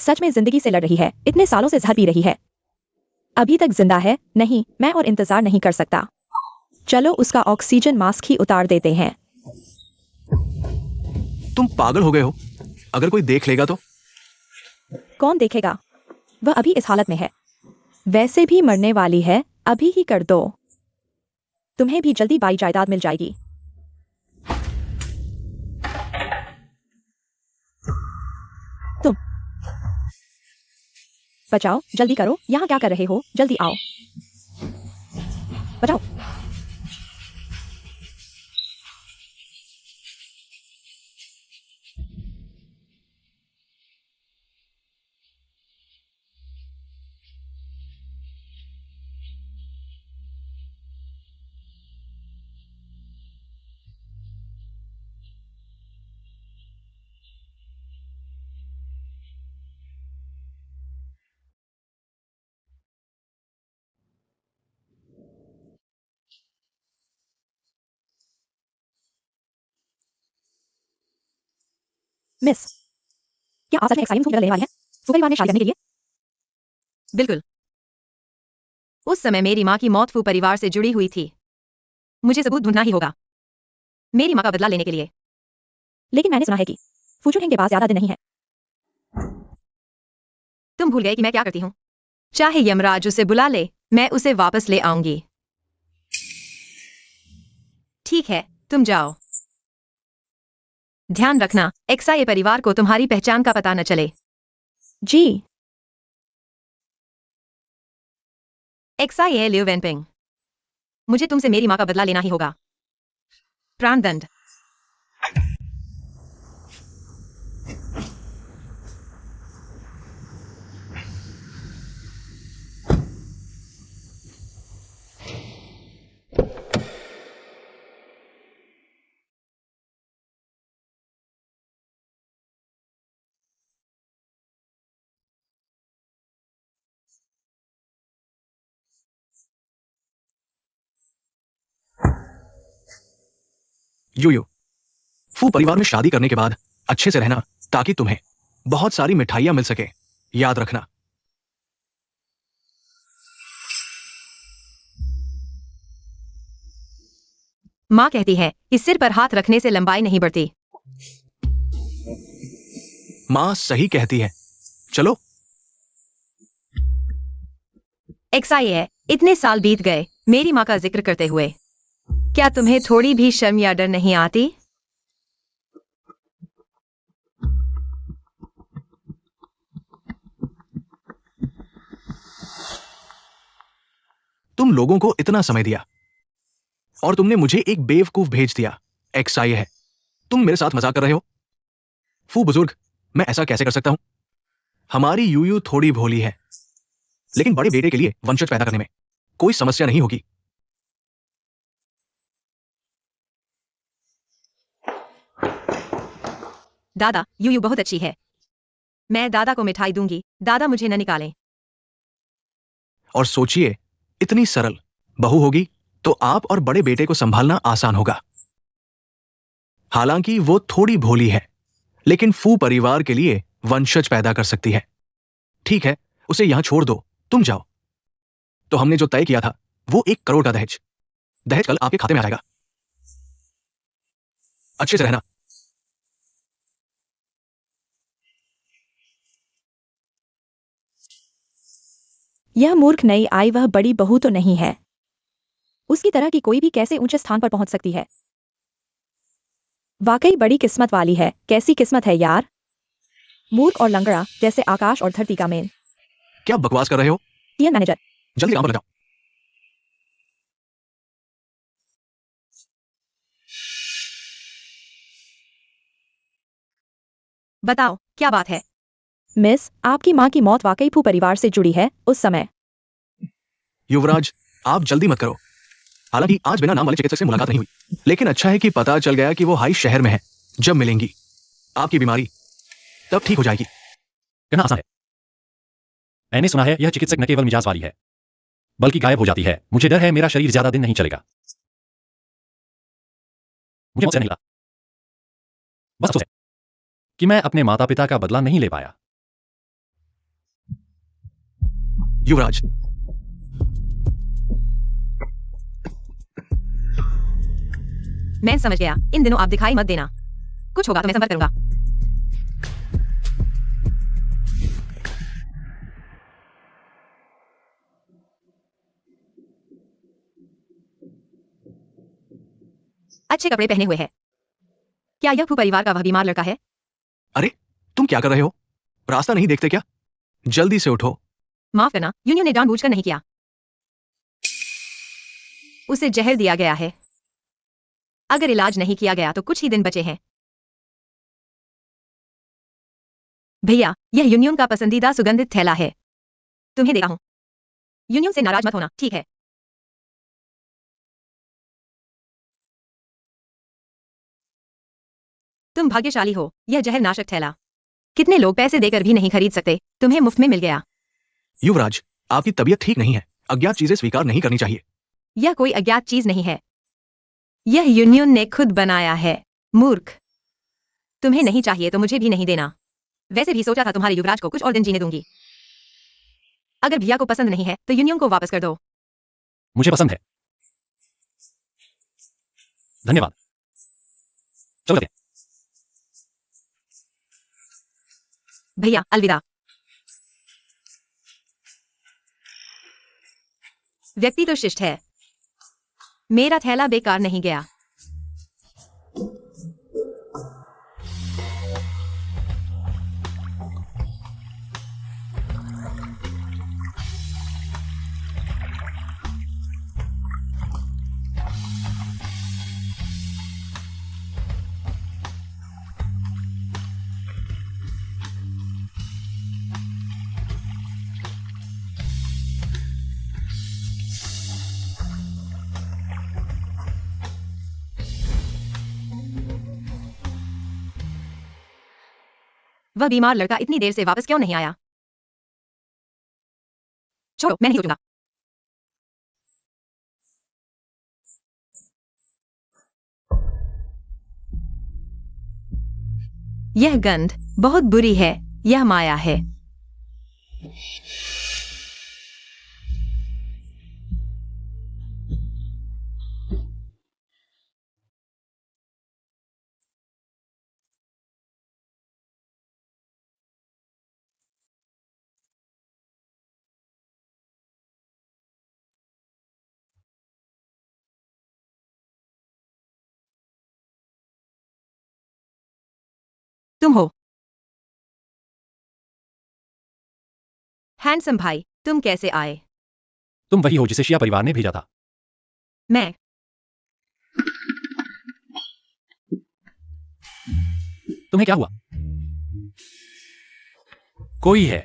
सच में जिंदगी से लड़ रही है, इतने सालों से जहर पी रही है, अभी तक जिंदा है। नहीं, मैं और इंतजार नहीं कर सकता। चलो उसका ऑक्सीजन मास्क ही उतार देते हैं। तुम पागल हो गए हो? अगर कोई देख लेगा तो? कौन देखेगा? वह अभी इस हालत में है, वैसे भी मरने वाली है, अभी ही कर दो। तुम्हें भी जल्दी बाई जायदाद मिल जाएगी। तुम बचाओ, जल्दी करो, यहाँ क्या कर रहे हो? जल्दी आओ, बचाओ। मिस, क्या आप सच में एक्साइलियम सूट लेने वाली हैं? फू परिवार ने शादी करने के लिए? बिल्कुल। उस समय मेरी माँ की मौत फू परिवार से जुड़ी हुई थी। मुझे सबूत ढूंढना ही होगा, मेरी माँ का बदला लेने के लिए। लेकिन मैंने सुना है कि फूचुहेंग के पास ज्यादा दिन नहीं है। तुम भूल गए कि मैं क्या करती हूँ? चाहे यमराज उसे बुला ले, मैं उसे वापस ले आऊंगी। ठीक है, तुम जाओ। ध्यान रखना, एक्साई परिवार को तुम्हारी पहचान का पता न चले। जी। एक्साई है लिउ वेनपिंग। मुझे तुमसे मेरी माँ का बदला लेना ही होगा। प्राणदंड। यूयू, फू परिवार में शादी करने के बाद अच्छे से रहना, ताकि तुम्हें बहुत सारी मिठाइयां मिल सके। याद रखना। माँ कहती है कि सिर पर हाथ रखने से लंबाई नहीं बढ़ती। माँ सही कहती है। चलो। एक्साई है, इतने साल बीत गए मेरी माँ का जिक्र करते हुए। क्या तुम्हें थोड़ी भी शर्म या डर नहीं आती? तुम लोगों को इतना समय दिया और तुमने मुझे एक बेवकूफ भेज दिया। एक्साई है, तुम मेरे साथ मजाक कर रहे हो? फू बुजुर्ग, मैं ऐसा कैसे कर सकता हूं? हमारी यूयू थोड़ी भोली है, लेकिन बड़े बेटे के लिए वंशज पैदा करने में कोई समस्या नहीं होगी। दादा, यूयू बहुत अच्छी है। मैं दादा को मिठाई दूंगी, दादा मुझे न निकालें। और सोचिए, इतनी सरल बहू होगी तो आप और बड़े बेटे को संभालना आसान होगा। हालांकि वो थोड़ी भोली है, लेकिन फू परिवार के लिए वंशज पैदा कर सकती है। ठीक है, उसे यहां छोड़ दो, तुम जाओ। तो हमने जो तय किया था, वो 1 करोड़ का दहेज। दहेज कल आपके खाते में आ जाएगा। अच्छे से रहना। यह मूर्ख नई आई वह बड़ी बहू तो नहीं है। उसकी तरह की कोई भी कैसे ऊंचे स्थान पर पहुंच सकती है? वाकई बड़ी किस्मत वाली है। कैसी किस्मत है यार। मूर्ख और लंगड़ा जैसे आकाश और धरती का मेल। क्या बकवास कर रहे हो? टीएन मैनेजर, जल्दी काम पर लग जाओ। बताओ, क्या बात है? मिस, आपकी माँ की मौत वाकई फू परिवार से जुड़ी है। उस समय युवराज, आप जल्दी मत करो। हालांकि आज बिना नाम वाले चिकित्सक से मुलाकात नहीं हुई, लेकिन अच्छा है कि पता चल गया कि वो हाई शहर में है। जब मिलेंगी, आपकी बीमारी तब ठीक हो जाएगी। कहना आसान है। मैंने सुना है यह चिकित्सक न केवल मिजाज वाली है, बल्कि गायब हो जाती है। मुझे डर है मेरा शरीर ज्यादा दिन नहीं चलेगा। मुझे मौत से नहीं लगा। बस अफसोस है कि मैं अपने माता पिता का बदला नहीं ले पाया। युवराज, मैं समझ गया। इन दिनों आप दिखाई मत देना। कुछ होगा तो मैं संपर्क करूंगा। अच्छे कपड़े पहने हुए है। क्या यह फू परिवार का वह बीमार लड़का है? अरे तुम क्या कर रहे हो? रास्ता नहीं देखते क्या? जल्दी से उठो। माफ करना, यूनियन ने जानबूझकर नहीं किया। उसे जहर दिया गया है। अगर इलाज नहीं किया गया तो कुछ ही दिन बचे हैं। भैया, यह यूनियन का पसंदीदा सुगंधित थैला है। तुम्हें देखा हूं। यूनियन से नाराज मत होना, ठीक है? तुम भाग्यशाली हो। यह जहरनाशक थैला कितने लोग पैसे देकर भी नहीं खरीद सकते। तुम्हें मुफ्त में मिल गया। युवराज, आपकी तबीयत ठीक नहीं है। अज्ञात चीजें स्वीकार नहीं करनी चाहिए। यह कोई अज्ञात चीज नहीं है। यह यूनियन ने खुद बनाया है। मूर्ख। तुम्हें नहीं चाहिए तो मुझे भी नहीं देना। वैसे भी सोचा था तुम्हारे युवराज को कुछ और दिन जीने दूंगी। अगर भैया को पसंद नहीं है तो यूनियन को वापस कर दो। मुझे पसंद है। धन्यवाद। चलो चलते हैं। भैया, अलविदा। व्यक्ति तो शिष्ट है। मेरा थैला बेकार नहीं गया। वह बीमार लड़का इतनी देर से वापस क्यों नहीं आया? छोड़ो, मैं नहीं सोचूंगा। यह गंध बहुत बुरी है। यह माया है। तुम हो हैंडसम भाई। तुम कैसे आए? तुम वही हो जिसे शिया परिवार ने भेजा था। मैं तुम्हें क्या हुआ? कोई है।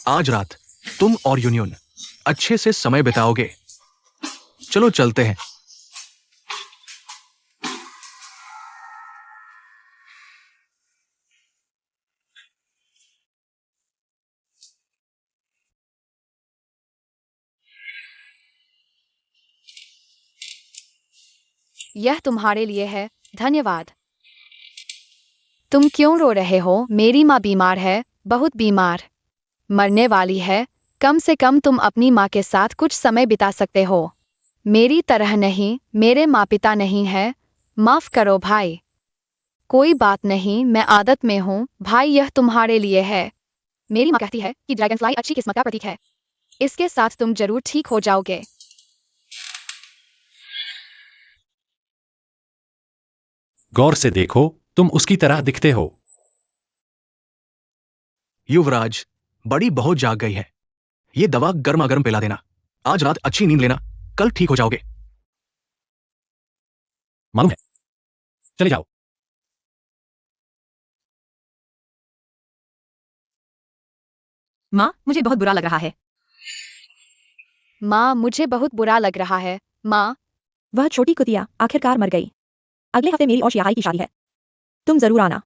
आज रात तुम और यूनियन अच्छे से समय बिताओगे। चलो चलते हैं। यह तुम्हारे लिए है। धन्यवाद। तुम क्यों रो रहे हो? मेरी माँ बीमार है, बहुत बीमार। मरने वाली है। कम से कम तुम अपनी माँ के साथ कुछ समय बिता सकते हो। मेरी तरह नहीं, मेरे माँ पिता नहीं है। माफ करो भाई। कोई बात नहीं, मैं आदत में हूँ। भाई, यह तुम्हारे लिए है। मेरी माँ कहती है कि ड्रैगनफ्लाई अच्छी किस्मत का प्रतीक है। इसके साथ तुम जरूर ठीक हो जाओगे। गौर से देखो, तुम उसकी तरह दिखते हो। युवराज, बड़ी बहुत जाग गई है। ये दवा गर्मा गर्म पिला देना। आज रात अच्छी नींद लेना। कल ठीक हो जाओगे। मालूम है। चले जाओ। माँ, मुझे बहुत बुरा लग रहा है। माँ, मुझे बहुत बुरा लग रहा है। माँ। वह छोटी कुतिया आखिरकार मर गई। अगले हफ्ते मेरी और शियाई की शादी है। तुम जरूर आना।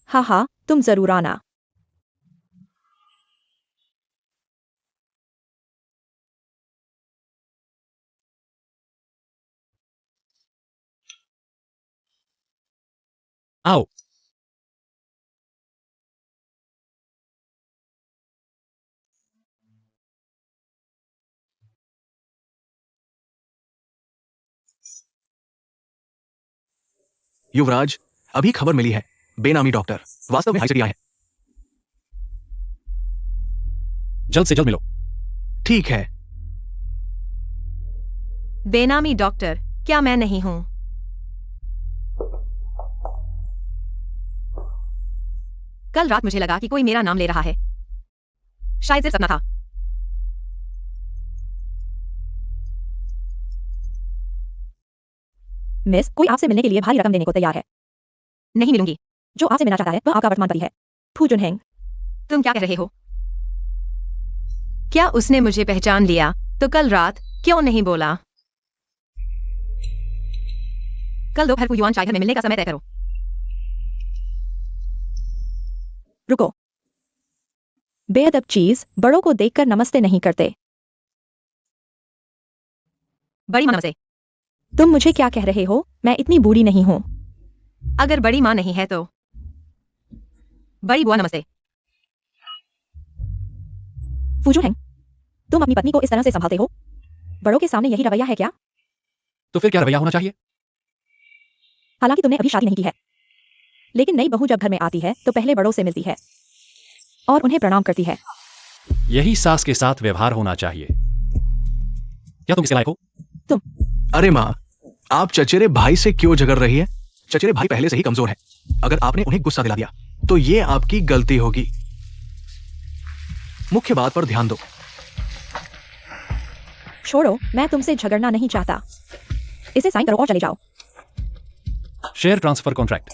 हाँ हाँ, तुम जरूर आना। आओ। युवराज, अभी खबर मिली है, बेनामी डॉक्टर वास्तव में हाइसिडिया है। जल्द से जल्द मिलो। ठीक है। बेनामी डॉक्टर, क्या मैं नहीं हूं? कल रात मुझे लगा कि कोई मेरा नाम ले रहा है। शायद सिर्फ सपना था। मिस, कोई आपसे मिलने के लिए भारी रकम देने को तैयार है। नहीं मिलूंगी। जो आपसे मिलना चाहता है वह आपका वर्तमान पति है, फू जुनहेंग। तुम क्या कह रहे हो? क्या उसने मुझे पहचान लिया? तो कल रात क्यों नहीं बोला? कल दोपहर को युआन चाय घर में मिलने का समय तय करो। रुको। बेअदब चीज, बड़ों को देखकर नमस्ते नहीं करते। बड़ी माँ नमस्ते। तुम मुझे क्या कह रहे हो? मैं इतनी बूढ़ी नहीं हूं। अगर बड़ी माँ नहीं है तो बड़ी बुआ नमस्ते। फू जुनहेंग, तुम अपनी पत्नी को इस तरह से संभालते हो? बड़ों के सामने यही रवैया है क्या? तो फिर क्या रवैया होना चाहिए? हालांकि तुमने अभी शादी नहीं की है, लेकिन नई बहू जब घर में आती है तो पहले बड़ों से मिलती है और उन्हें प्रणाम करती है। यही सास के साथ व्यवहार होना चाहिए। क्या तुम इसके लायक हो? अरे माँ, आप चचेरे भाई से क्यों झगड़ रही है? चचेरे भाई पहले से ही कमजोर है। अगर आपने उन्हें गुस्सा दिला दिया तो ये आपकी गलती होगी। मुख्य बात पर ध्यान दो। छोड़ो, मैं तुमसे झगड़ना नहीं चाहता। इसे साइन करो और चले जाओ। Share transfer contract.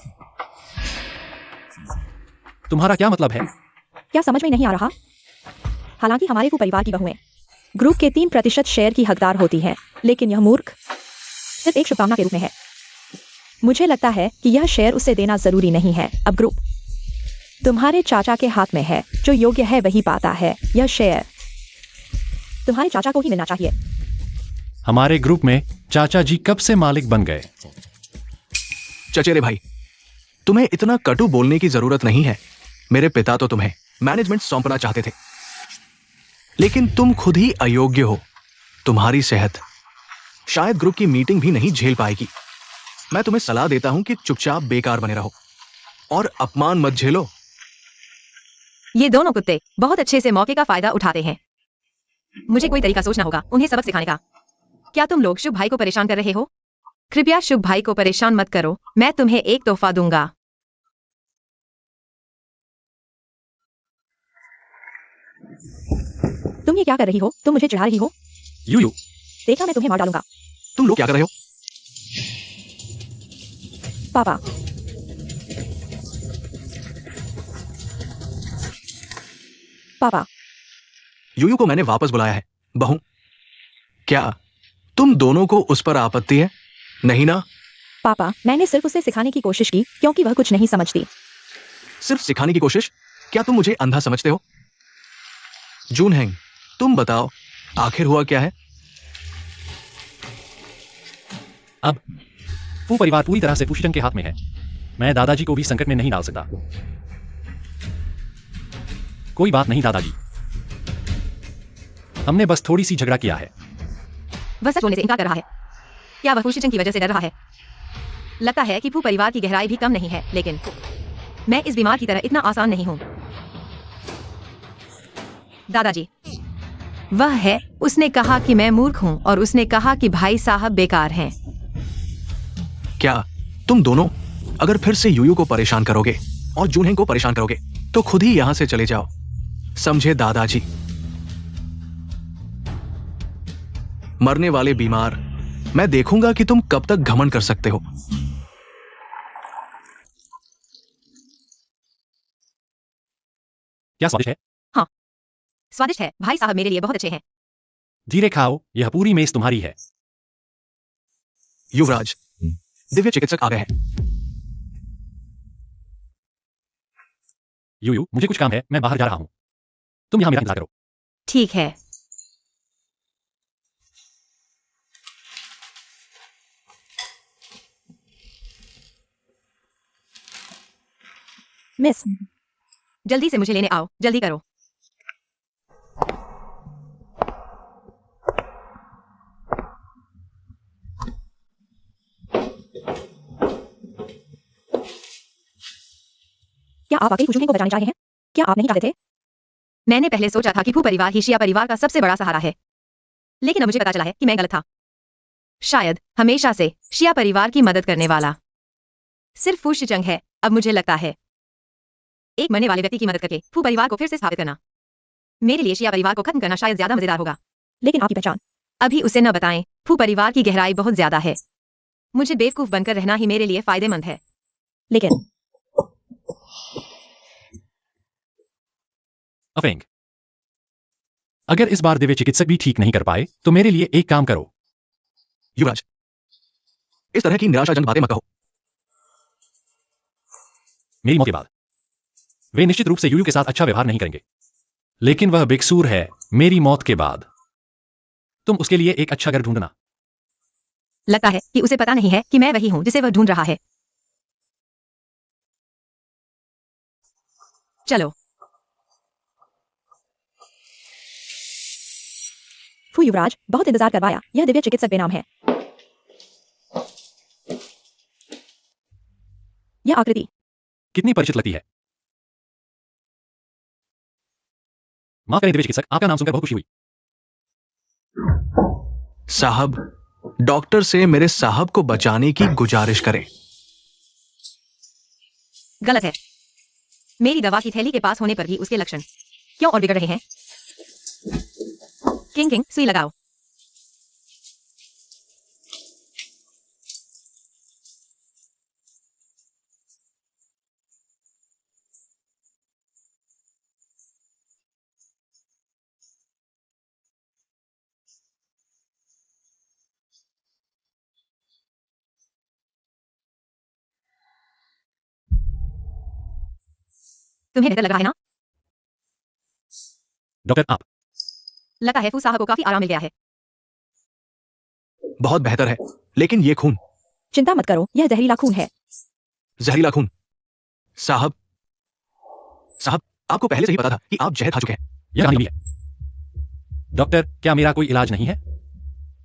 तुम्हारा क्या मतलब है? क्या समझ में नहीं आ रहा? हालांकि हमारे को परिवार की बहुएं ग्रुप के 3% शेयर की हकदार होती हैं, लेकिन यह मूर्ख सिर्फ एक शुभकामना के रूप में है। मुझे लगता है कि यह शेयर उसे देना जरूरी नहीं है। अब ग्रुप तुम्हारे चाचा के हाथ में है, जो योग्य है वही पाता है। यह शेयर तुम्हारे चाचा को ही मिलना चाहिए। हमारे ग्रुप में चाचा जी कब से मालिक बन गए? चचेरे भाई, तुम्हें इतना कटु बोलने की जरूरत नहीं है। मेरे पिता तो तुम्हें मैनेजमेंट सौंपना चाहते थे, लेकिन तुम खुद ही अयोग्य हो। तुम्हारी सेहत शायद ग्रुप की मीटिंग भी नहीं झेल पाएगी। मैं तुम्हें सलाह देता हूं कि चुपचाप बेकार बने रहो और अपमान मत झेलो। ये दोनों कुत्ते बहुत अच्छे से मौके का फायदा उठाते हैं। मुझे कोई तरीका सोचना होगा उन्हें सबक सिखाने का। क्या तुम लोग शुभ भाई को परेशान कर रहे हो? कृपया शुभ भाई को परेशान मत करो। मैं तुम्हें एक तोहफा दूंगा। तुम ये क्या कर रही हो? तुम मुझे चिढ़ा रही हो? यूयू, देखा, मैं तुम्हें मार डालूंगा। तुम लोग क्या कर रहे हो? पापा, पापा, यूयू को मैंने वापस बुलाया है। बहू, क्या तुम दोनों को उस पर आपत्ति है? नहीं ना? पापा, मैंने सिर्फ उसे सिखाने की कोशिश की क्योंकि वह कुछ नहीं समझती। सिर्फ सिखाने की कोशिश? क्या तुम मुझे अंधा समझते हो? जूनहेंग, तुम बताओ, आखिर हुआ क्या है? अब फू परिवार पूरी तरह से पुष्टन के हाथ में है। मैं दादाजी को भी संकट में नहीं डाल सकता। कोई बात नहीं दादाजी, हमने बस थोड़ी सी झगड़ा किया है। वह सच बोलने से इनकार कर रहा है। क्या वह फूशिचन की वजह से डर रहा है? लगता है कि फू परिवार की गहराई भी कम नहीं है, लेकिन मैं इस बीमार की तरह इतना आसान नहीं हूं। दादाजी, वह है, उसने कहा कि मैं मूर्ख हूं और उसने कहा कि भाई साहब बेकार हैं। क्या तुम दोनों अगर फिर से यूयू को परेशान करोगे और जूनहेंग को परेशान करोगे तो खुद ही यहां से चले जाओ, समझे दादाजी? मरने वाले बीमार, मैं देखूंगा कि तुम कब तक घमंड कर सकते हो। क्या स्वादिष्ट है? हाँ, स्वादिष्ट है। भाई साहब मेरे लिए बहुत अच्छे हैं। धीरे खाओ, यह पूरी मेज तुम्हारी है। युवराज, दिव्य चिकित्सक आ गए हैं। यूयू, मुझे कुछ काम है, मैं बाहर जा रहा हूं। तुम यहां मेरा इंतजार करो। ठीक है। मिस, जल्दी से मुझे लेने आओ, जल्दी करो। क्या आप वाकई फू जुनहेंग को बचाने चाहे हैं? क्या आप नहीं चाहते थे? मैंने पहले सोचा था कि फू परिवार ही शिया परिवार का सबसे बड़ा सहारा है, लेकिन अब मुझे पता चला है कि मैं गलत था। शायद हमेशा से शिया परिवार की मदद करने वाला सिर्फ फू शिचंग है। अब मुझे लगता है एक मरने वाले व्यक्ति की मदद करके फू परिवार को फिर से स्थापित करना मेरे लिए शिया परिवार को खत्म करना शायद ज्यादा मजेदार होगा। लेकिन आपकी पहचान, अभी उसे न बताएं। फू परिवार की गहराई बहुत ज्यादा है। मुझे बेवकूफ बनकर रहना ही मेरे लिए फायदेमंद है। लेकिन अफेंग, अगर इस बार दिव्य चिकित्सक भी ठीक नहीं कर पाए तो मेरे लिए एक काम करो। युवराज, इस तरह की निराशाजनक बातें मत कहो। मेरी मौत के बाद वे निश्चित रूप से यूयू के साथ अच्छा व्यवहार नहीं करेंगे, लेकिन वह बेकसूर है। मेरी मौत के बाद तुम उसके लिए एक अच्छा घर ढूंढना। लगता है कि उसे पता नहीं है कि मैं वही हूं जिसे वह ढूंढ रहा है। चलो। फू युवराज, बहुत इंतजार करवाया। यह दिव्य चिकित्सक बेनाम है। यह आकृति कितनी परिचित लगती है। माफ करें दिव्य चिकित्सक, आपका नाम सुनकर बहुत खुशी हुई। साहब, डॉक्टर से मेरे साहब को बचाने की गुजारिश करें। गलत है। मेरी दवा की थैली के पास होने पर भी उसके लक्षण क्यों और बिगड़ रहे हैं? किंग किंग, सुई लगाओ। तुम्हें बेहतर लग रहा है ना? डॉक्टर, आप लगता है फू साहब को काफी आराम मिल गया है। बहुत बेहतर है, लेकिन ये खून, चिंता मत करो, यह जहरीला खून है। जहरीला खून। साहब, साहब, आपको पहले से ही पता था कि आप जहर खा चुके हैं। यह कहानी नहीं है। डॉक्टर, क्या मेरा कोई इलाज नहीं है?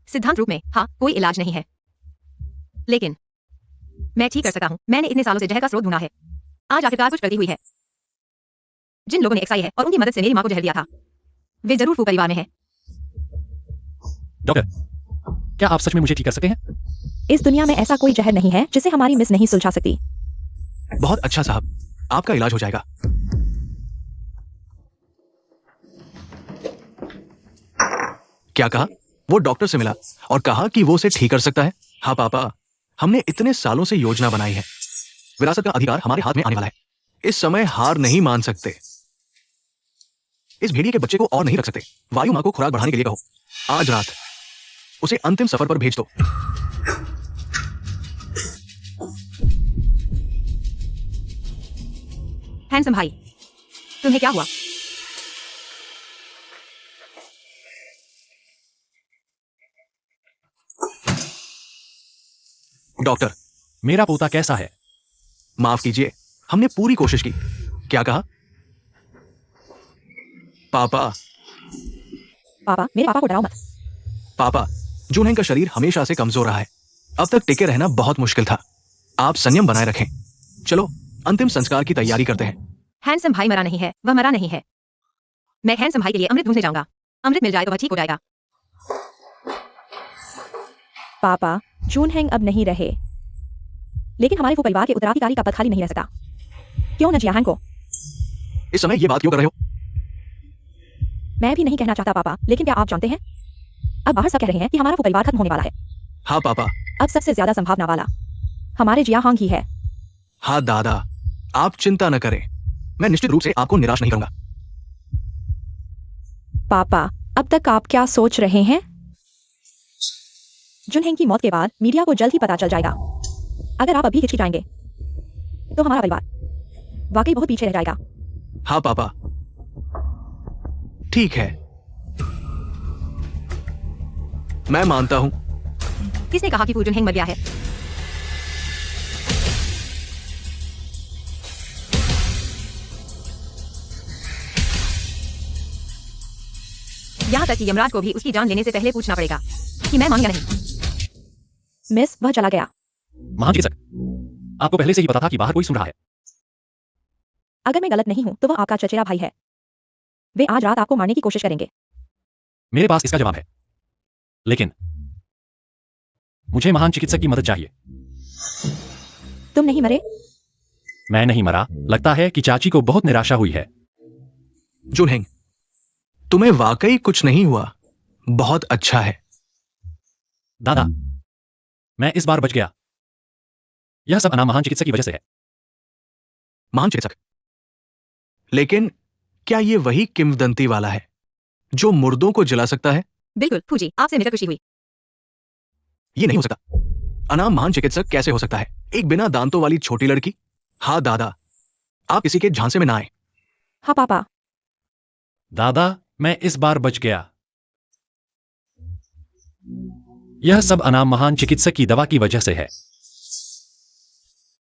सिद्धांत रूप में हाँ, कोई इलाज नहीं है, लेकिन मैं ठीक कर सकता हूँ। मैंने इतने सालों से जहर का स्रोत ढूंढा है। आज आखिरकार कुछ गलती हुई है। जिन लोगों ने एक्साई है और उनकी मदद से मेरी माँ को जहर दिया था, वे जरूर फू परिवार में हैं। डॉक्टर, क्या आप सच में मुझे ठीक कर सकते हैं? इस दुनिया में ऐसा कोई जहर नहीं है जिसे हमारी मिस नहीं सुलझा सकती। बहुत अच्छा साहब, आपका इलाज हो जाएगा। क्या कहा? वो डॉक्टर से मिला और कहा कि वो उसे ठीक कर सकता है। हाँ पापा, हमने इतने सालों से योजना बनाई है। विरासत का अधिकार हमारे हाथ में आने वाला है। इस समय हार नहीं मान सकते। इस भेड़िए के बच्चे को और नहीं रख सकते। वायु माँ को खुराक बढ़ाने के लिए कहो। आज रात उसे अंतिम सफर पर भेज दो। हैंडसम भाई, तुम्हें क्या हुआ? डॉक्टर, मेरा पोता कैसा है? माफ कीजिए, हमने पूरी कोशिश की। क्या कहा? पापा, पापा, मेरे पापा को डराओ मत। पापा, जूनहेंग का शरीर हमेशा से कमजोर रहा है। अब तक टिके रहना बहुत मुश्किल था। आप संयम बनाए रखें। चलो अंतिम संस्कार की तैयारी करते हैं। हैंडसम भाई मरा नहीं है, वह मरा नहीं है। मैं हैंडसम भाई के लिए अमृत ढूंढने जाऊंगा। अमृत मिल जाए तो वह ठीक हो जाएगा। पापा, जूनहेंग अब नहीं रहे, लेकिन हमारे वो परिवार के उत्तराधिकारी का पद खाली नहीं रह सकता। क्यों न जियाहांग को? इस समय ये बात क्यों कर रहे हो? मैं भी नहीं कहना चाहता पापा, लेकिन क्या आप जानते हैं, अब बाहर सब कह रहे हैं कि हमारा वो परिवार खत्म होने वाला है। हाँ पापा। अब सबसे ज्यादा संभावना वाला हमारे जियाहांग ही है। हाँ दादा, आप चिंता न करें। मैं निश्चित रूप से आपको निराश नहीं करूंगा। पापा, अब तक आप क्या सोच रहे हैं? जुनहेंग की मौत के बाद मीडिया को जल्द ही पता चल जाएगा। अगर आप अभी हिचकिचाएंगे तो हमारा परिवार वाकई बहुत पीछे रह जाएगा। हाँ पापा, ठीक है, मैं मानता हूं। किसने कहा कि फू जुनहेंग मर गया है? तक कि यमराज को भी उसकी जान लेने से पहले पूछना पड़ेगा कि मैं मानूं या नहीं। मिस, वह चला गया। महान चिकित्सक, आपको पहले से ही पता था कि बाहर कोई सुन रहा है। अगर मैं गलत नहीं हूं तो वह आपका चचेरा भाई है। वे आज रात आपको मारने की कोशिश करेंगे। मेरे पास इसका जवाब है, लेकिन मुझे महान चिकित्सक की मदद चाहिए। तुम नहीं मरे? मैं नहीं मरा। लगता है कि चाची को बहुत निराशा हुई है। जुनहेंग, तुम्हें वाकई कुछ नहीं हुआ। बहुत अच्छा है। दादा, मैं इस बार बच गया। यह सब अनाम महान चिकित्सक की वजह से है। महान चिकित्सक, लेकिन क्या ये वही किंवदंती वाला है जो मुर्दों को जला सकता है? बिल्कुल फूजी, आपसे मिलकर खुशी हुई। ये नहीं हो सकता। अनाम महान चिकित्सक कैसे हो सकता है? एक बिना दांतों वाली छोटी लड़की? हाँ दादा, आप किसी के झांसे में ना आए। हाँ पापा। दादा, मैं इस बार बच गया। यह सब अनाम महान चिकित्सक की दवा की वजह से है।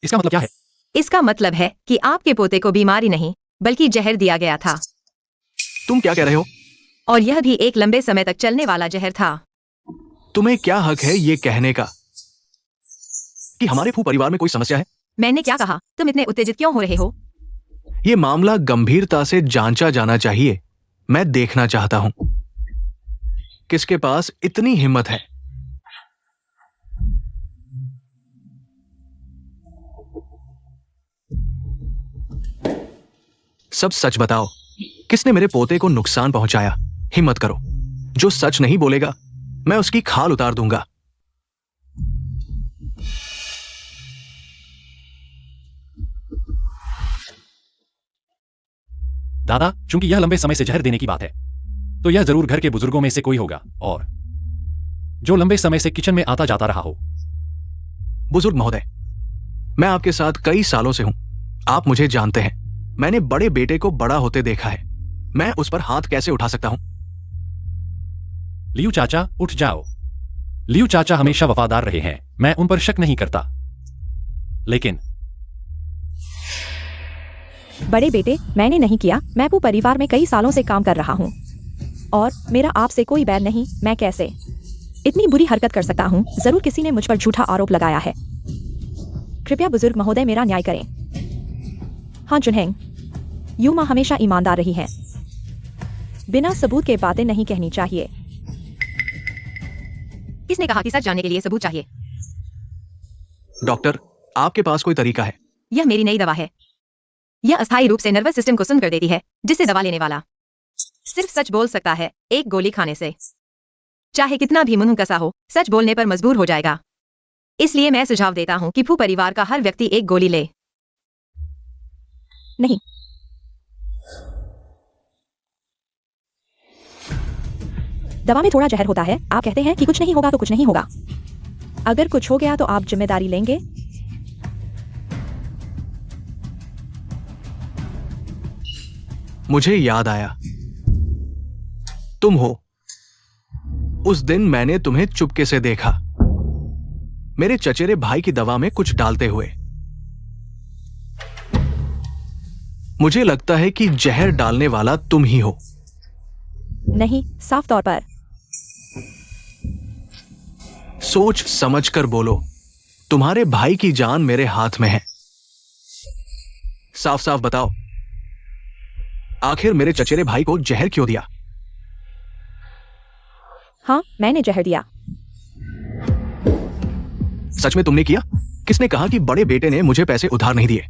इसका मतलब क्या है? इसका मतलब है कि आपके पोते को बीमारी नहीं बल्कि जहर दिया गया था, तुम क्या कह रहे हो? और यह भी एक लंबे समय तक चलने वाला जहर था। तुम्हें क्या हक है ये कहने का कि हमारे फू परिवार में कोई समस्या है? मैंने क्या कहा? तुम इतने उत्तेजित क्यों हो रहे हो? ये मामला गंभीरता से जांचा जाना चाहिए। मैं देखना चाहता हूं किसके पास इतनी हिम्मत है। सब सच बताओ, किसने मेरे पोते को नुकसान पहुंचाया? हिम्मत करो। जो सच नहीं बोलेगा मैं उसकी खाल उतार दूंगा। दादा, चूंकि यह लंबे समय से जहर देने की बात है, तो यह जरूर घर के बुजुर्गों में से कोई होगा, और जो लंबे समय से किचन में आता जाता रहा हो। बुजुर्ग महोदय, मैं आपके साथ कई सालों से हूं। आप मुझे जानते हैं। मैंने बड़े बेटे को बड़ा होते देखा है। मैं उस पर हाथ कैसे उठा सकता हूं? लियू चाचा, उठ जाओ। लियू चाचा हमेशा वफादार रहे हैं, मैं उन पर शक नहीं करता, लेकिन बड़े बेटे, मैंने नहीं किया। मैं पू परिवार में कई सालों से काम कर रहा हूँ और मेरा आपसे कोई बैर नहीं। मैं कैसे इतनी बुरी हरकत कर सकता हूँ? जरूर किसी ने मुझ पर झूठा आरोप लगाया है। कृपया बुजुर्ग महोदय मेरा न्याय करें। हाँ जुनहेंग, यूमा हमेशा ईमानदार रही है। बिना सबूत के बातें नहीं कहनी चाहिए। किसने कहा कि सच जानने के लिए सबूत चाहिए? डॉक्टर, आपके पास कोई तरीका है? यह मेरी नई दवा है। यह अस्थायी रूप से नर्वस सिस्टम को सुन्न कर देती है, जिससे दवा लेने वाला सिर्फ सच बोल सकता है। एक गोली खाने से, चाहे कितना भी मुंह कसा हो, सच बोलने पर मजबूर हो जाएगा। इसलिए मैं सुझाव देता हूं कि फू परिवार का हर व्यक्ति एक गोली ले। नहीं, दवा में थोड़ा जहर होता है। आप कहते हैं कि कुछ नहीं होगा तो कुछ नहीं होगा। अगर कुछ हो गया तो आप जिम्मेदारी लेंगे? मुझे याद आया, तुम हो। उस दिन मैंने तुम्हें चुपके से देखा, मेरे चचेरे भाई की दवा में कुछ डालते हुए। मुझे लगता है कि जहर डालने वाला तुम ही हो। नहीं, साफ तौर पर। सोच समझ कर बोलो। तुम्हारे भाई की जान मेरे हाथ में है। साफ साफ बताओ, आखिर मेरे चचेरे भाई को जहर क्यों दिया? हाँ, मैंने जहर दिया। सच में तुमने किया? किसने कहा कि बड़े बेटे ने मुझे पैसे उधार नहीं दिए?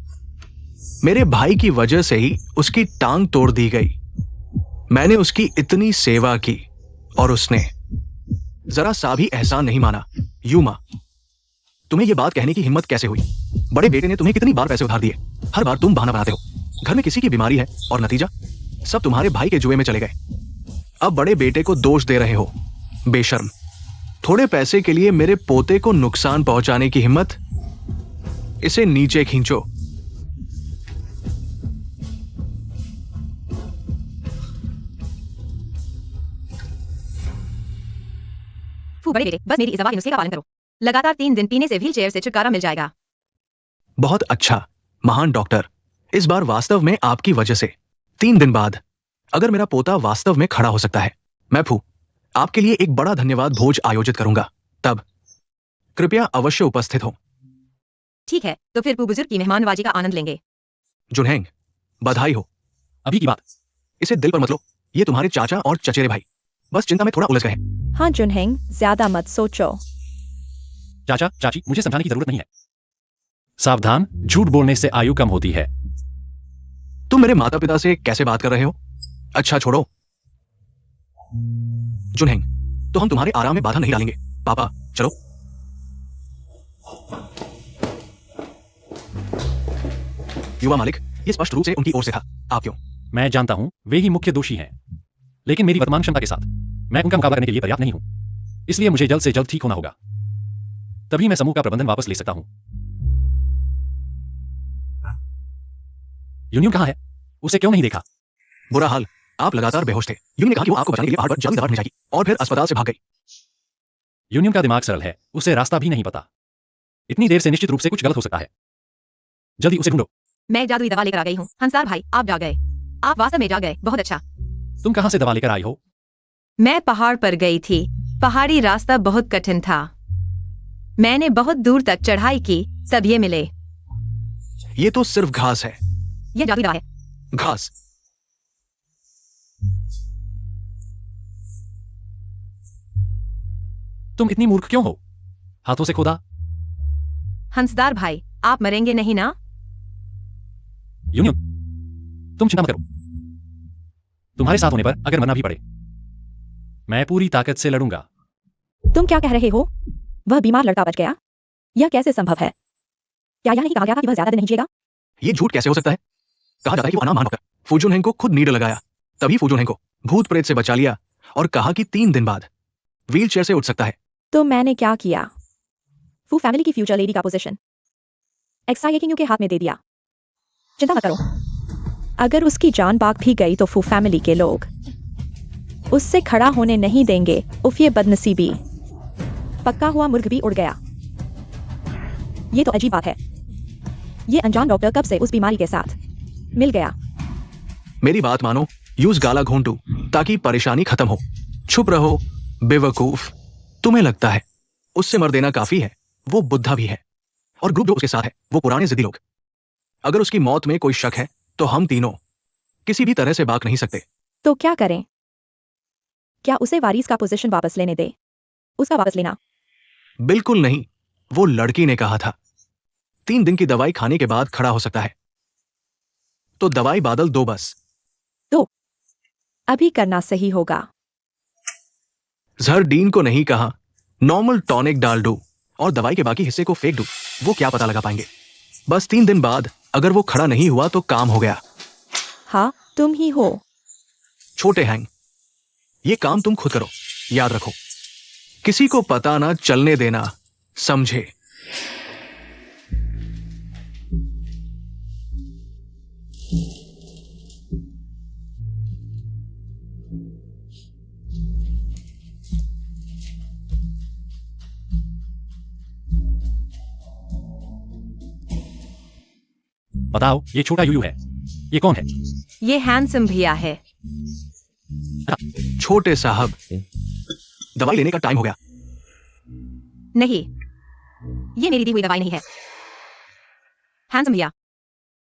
मेरे भाई की वजह से ही उसकी टांग तोड़ दी गई। मैंने उसकी इतनी सेवा की और उसने जरा सा भी एहसान नहीं माना। यूमा, तुम्हें यह बात कहने की हिम्मत कैसे हुई? बड़े बेटे ने तुम्हें कितनी बार पैसे उधार दिए? हर बार तुम बहाना बनाते हो। घर में किसी की बीमारी है और नतीजा सब तुम्हारे भाई के जुए में चले गए। अब बड़े बेटे को दोष दे रहे हो। बेशर्म। थोड़े पैसे के लिए मेरे पोते को नुकसान पहुंचाने की हिम्मत? इसे नीचे खींचो। फू बड़े बेटे, बस मेरी इस दवा के नुस्खे का पालन करो। लगातार 3 दिन पीने से व्हील चेयर से छुटकारा मिल जाएगा। बहुत अच्छा महान डॉक्टर, इस बार वास्तव में आपकी वजह से 3 दिन बाद अगर मेरा पोता वास्तव में खड़ा हो सकता है मैं फू आपके लिए एक बड़ा धन्यवाद भोज आयोजित करूंगा, तब कृपया अवश्य उपस्थित हो। ठीक है, तो फिर बुजुर्ग की मेहमाननवाजी का आनंद लेंगे। जुनहेंग, बधाई हो। अभी की बात। इसे दिल पर मत लो, ये तुम्हारे चाचा और चचेरे भाई बस चिंता में थोड़ा उलझ गए हैं। हाँ जुनहेंग, ज्यादा मत सोचो। चाचा चाची, मुझे समझाने की जरूरत नहीं है। सावधान, झूठ बोलने से आयु कम होती है। तुम मेरे माता पिता से कैसे बात कर रहे हो? अच्छा छोड़ो। जुनहेंग, तो हम तुम्हारे आराम में बाधा नहीं डालेंगे। पापा चलो। युवा मालिक, ये स्पष्ट रूप से उनकी ओर से था, आप क्यों? मैं जानता हूं वे ही मुख्य दोषी हैं, लेकिन मेरी वर्तमान क्षमता के साथ मैं उनका मुकाबला करने के लिए पर्याप्त नहीं हूं। इसलिए मुझे जल्द से जल्द ठीक होना होगा, तभी मैं समूह का प्रबंधन वापस ले सकता हूं। यूनियन कहां है? उसे क्यों नहीं देखा? बुरा हाल, आप लगातार बेहोश थे। यूनी ने कहा कि वो आपको बचाने के लिए पहाड़ पर जल्दी दबाने जाएगी और फिर अस्पताल से भाग गई। यूनियन का दिमाग सरल है, उसे रास्ता भी नहीं पता। इतनी देर से निश्चित रूप से कुछ गलत हो सकता है। जल्दी उसे ढूंढो। मैं जादुई दवा लेकर आ गई हूँ। हंसार भाई, आप जा गए। आप वास्तव में जा गए, बहुत अच्छा। तुम कहां से दवा लेकर आई हो? मैं पहाड़ पर गई थी। पहाड़ी रास्ता बहुत कठिन था। मैंने बहुत दूर तक चढ़ाई की, तब ये मिले। ये तो सिर्फ घास है। यह जादुई दवा है। घास। तुम इतनी मूर्ख क्यों हो? हाथों से खोदा? हंसदार भाई, आप मरेंगे नहीं ना? यूनियन, तुम चिंता मत करो। तुम्हारे साथ होने पर अगर मरना भी पड़े, मैं पूरी ताकत से लड़ूंगा। तुम क्या कह रहे हो? वह बीमार लड़का बच गया? यह कैसे संभव है? क्या यह नहीं कहा गया था कि वह ज्यादा दिन नहीं जिएगा? ये झूठ कैसे हो सकता है? कहा जाता है कि वो अनाम होकर फूजुनहेंग को खुद नीड लगाया, तभी फूजुनहेंग को भूत प्रेत से बचा लिया और कहा कि 3 दिन बाद व्हील चेयर से उठ सकता है। तो मैंने क्या किया? फू फैमिली की फ्यूचर लेडी का पोजीशन एक्साइकिंग के हाथ में दे दिया। चिंता मत करो, अगर उसकी जान बाग भी गई तो फू फैमिली के लोग उससे खड़ा होने नहीं देंगे। उफ, ये बदनसीबी। पक्का हुआ मुर्ग भी उड़ गया। ये तो अजीब बात है। ये अनजान डॉक्टर कब से उस बीमारी के साथ मिल गया? मेरी बात मानो, यूज गाला घोंटू ताकि परेशानी खत्म हो। छुप रहो बेवकूफ। तुम्हें लगता है उससे मर देना काफी है? वो बुद्धा भी है और ग्रुप जो उसके साथ है वो पुराने जिद्दी लोग। अगर उसकी मौत में कोई शक है तो हम तीनों किसी भी तरह से बाक नहीं सकते। तो क्या करें? क्या उसे वारिस का पोजीशन वापस लेने दे? उसका वापस लेना? बिल्कुल नहीं। वो लड़की ने कहा था 3 दिन की दवाई खाने के बाद खड़ा हो सकता है। तो दवाई बादल दो बस। तो अभी करना सही होगा। जहरडीन को नहीं कहा नॉर्मल टॉनिक डाल दूं और दवाई के बाकी हिस्से को फेंक दूं, वो क्या पता लगा पाएंगे। बस 3 दिन बाद अगर वो खड़ा नहीं हुआ तो काम हो गया। हाँ, तुम ही हो। छोटे हैंग, ये काम तुम खुद करो, याद रखो किसी को पता ना चलने देना, समझे? बताओ, ये छोटा यूयू है। ये कौन है? ये हैंडसम भैया है। छोटे साहब, दवाई लेने का टाइम हो गया। नहीं, ये मेरी दी हुई दवाई नहीं है। हैंडसम भैया,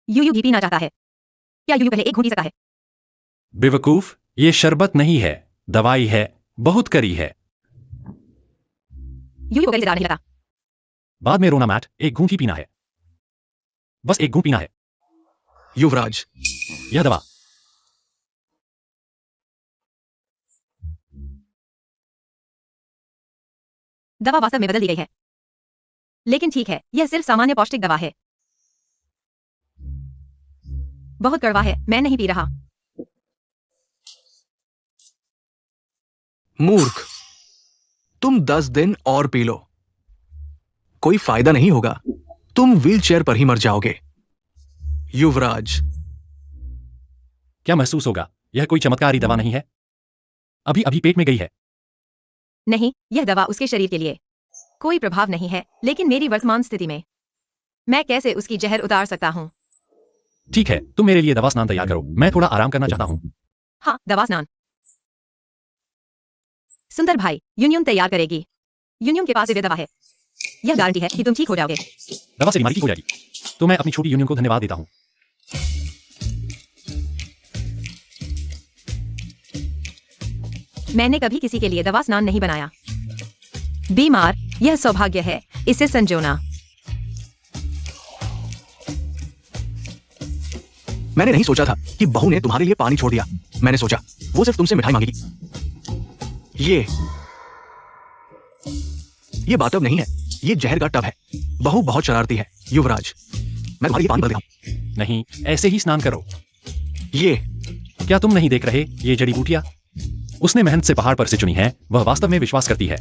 यूयू भी पीना चाहता है। क्या यूयू पहले एक घूंट पी सकता है? बेवकूफ, ये शरबत नहीं है, दवाई है, बहुत करी है। यूयू को गले से डर नहीं लगा। बाद में रोना मैट, एक घूंट ही पीना है। बस एक घूंट पीना है। युवराज, यह दवा दवा वास्तव में बदल दी गई है, लेकिन ठीक है, यह सिर्फ सामान्य पौष्टिक दवा है। बहुत कड़वा है, मैं नहीं पी रहा। मूर्ख, तुम 10 दिन और पी लो, कोई फायदा नहीं होगा। तुम व्हीलचेयर पर ही मर जाओगे। युवराज, क्या महसूस होगा? यह कोई चमत्कारी दवा नहीं है, अभी अभी पेट में गई है। नहीं, यह दवा उसके शरीर के लिए कोई प्रभाव नहीं है, लेकिन मेरी वर्तमान स्थिति में मैं कैसे उसकी जहर उतार सकता हूँ? ठीक है, तुम मेरे लिए दवा स्नान तैयार करो, मैं थोड़ा आराम करना चाहता हूँ। हाँ, दवा स्नान। सुंदर भाई, यूनियन तैयार करेगी। यूनियन के पास दिव्य दवा है। यह गारंटी है कि तुम ठीक हो जाओगे। दवा से बीमारी ठीक हो जाएगी। तो मैं अपनी छोटी यूनियन को धन्यवाद देता हूँ। मैंने कभी किसी के लिए दवा स्नान नहीं बनाया। बीमार, यह सौभाग्य है इसे संजोना। मैंने नहीं सोचा था कि बहू ने तुम्हारे लिए पानी छोड़ दिया। मैंने सोचा वो सिर्फ तुमसे मिठाई मांगेगी। ये बातब नहीं है, ये जहर का टब है। बहू बहुत शरारती है। युवराज, मैं तुम्हारी पानी बदल रहा हूं। नहीं, ऐसे ही स्नान करो। ये क्या तुम नहीं देख रहे ये जड़ी बूटियां? उसने मेहनत से पहाड़ पर से चुनी है। वह वास्तव में विश्वास करती है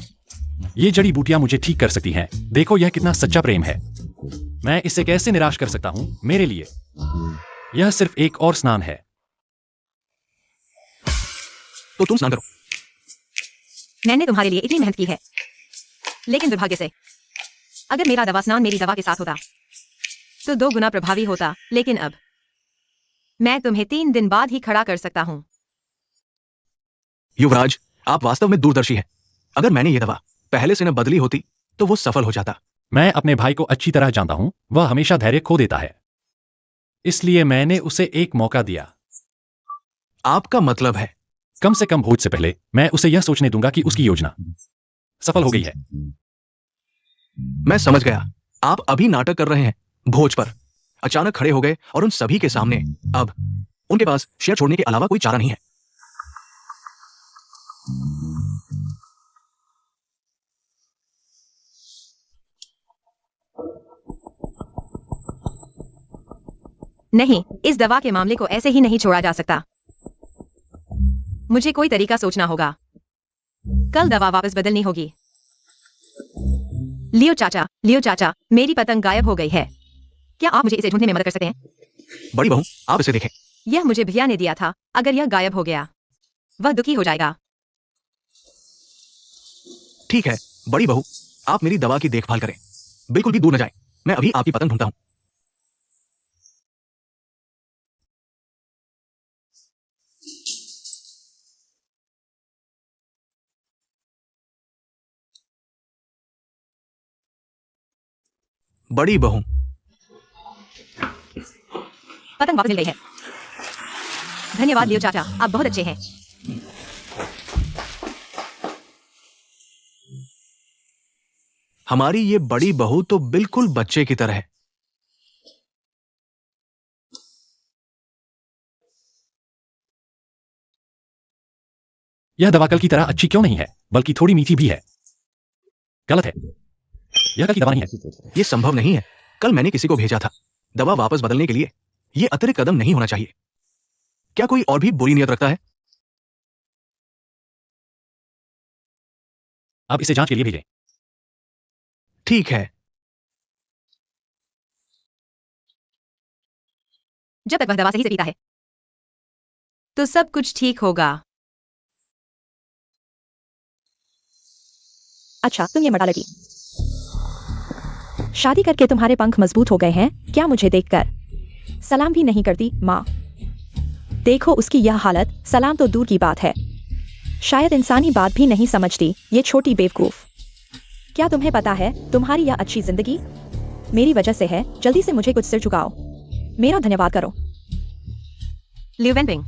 ये जड़ी बूटियां मुझे ठीक कर सकती हैं। देखो यह कितना सच्चा प्रेम है। मैं इसे कैसे निराश कर सकता हूं? मेरे लिए यह सिर्फ एक और स्नान है। तो तुम स्नान करो। मैंने तुम्हारे लिए इतनी मेहनत की है, लेकिन दुर्भाग्य से अगर मेरा दवा स्नान मेरी दवा के साथ होता तो 2 गुना प्रभावी होता। लेकिन अब मैं तुम्हें 3 दिन बाद ही खड़ा कर सकता हूं। युवराज, आप वास्तव में दूरदर्शी हैं। अगर मैंने ये दवा पहले से न बदली होती तो वो सफल हो जाता। मैं अपने भाई को अच्छी तरह जानता हूं। वह हमेशा धैर्य खो देता है, इसलिए मैंने उसे एक मौका दिया। आपका मतलब है कम से कम भोज से पहले मैं उसे यह सोचने दूंगा कि उसकी योजना सफल हो गई है। मैं समझ गया। आप अभी नाटक कर रहे हैं। भोज पर अचानक खड़े हो गए और उन सभी के सामने अब उनके पास शेयर छोड़ने के अलावा कोई चारा नहीं है। नहीं, इस दवा के मामले को ऐसे ही नहीं छोड़ा जा सकता। मुझे कोई तरीका सोचना होगा। कल दवा वापस बदलनी होगी। लियो चाचा, मेरी पतंग गायब हो गई है। क्या आप मुझे इसे ढूंढने में मदद कर सकते हैं? बड़ी बहू, आप इसे देखें। यह मुझे भैया ने दिया था। अगर यह गायब हो गया, वह दुखी हो जाएगा। ठीक है बड़ी बहू, आप मेरी दवा की देखभाल करें। बिल्कुल भी दूर न जाएं। मैं अभी आपकी पतंग ढूंढता हूं। बड़ी बहू, पतंग वापस मिल गई है। धन्यवाद लियो चाचा, आप बहुत अच्छे हैं। हमारी ये बड़ी बहू तो बिल्कुल बच्चे की तरह है। यह दवा कल की तरह अच्छी क्यों नहीं है, बल्कि थोड़ी मीठी भी है। गलत है, यह कल की दवा नहीं है। ये संभव नहीं है। कल मैंने किसी को भेजा था दवा वापस बदलने के लिए। ये अतिरिक्त कदम नहीं होना चाहिए। क्या कोई और भी बुरी नियत रखता है? अब इसे जांच के लिए भेजें। ठीक है। जब तक वह दवा सही से पीता है तो सब कुछ ठीक होगा। अच्छा, तुम ये मटा लगी। शादी करके तुम्हारे पंख मजबूत हो गए हैं क्या? मुझे देखकर सलाम भी नहीं करती माँ। देखो उसकी यह हालत। सलाम तो दूर की बात है, शायद इंसानी बात भी नहीं समझती ये छोटी बेवकूफ। क्या तुम्हें पता है तुम्हारी यह अच्छी जिंदगी मेरी वजह से है। जल्दी से मुझे कुछ सिर झुकाओ। मेरा धन्यवाद करो। लियो वेनपिंग,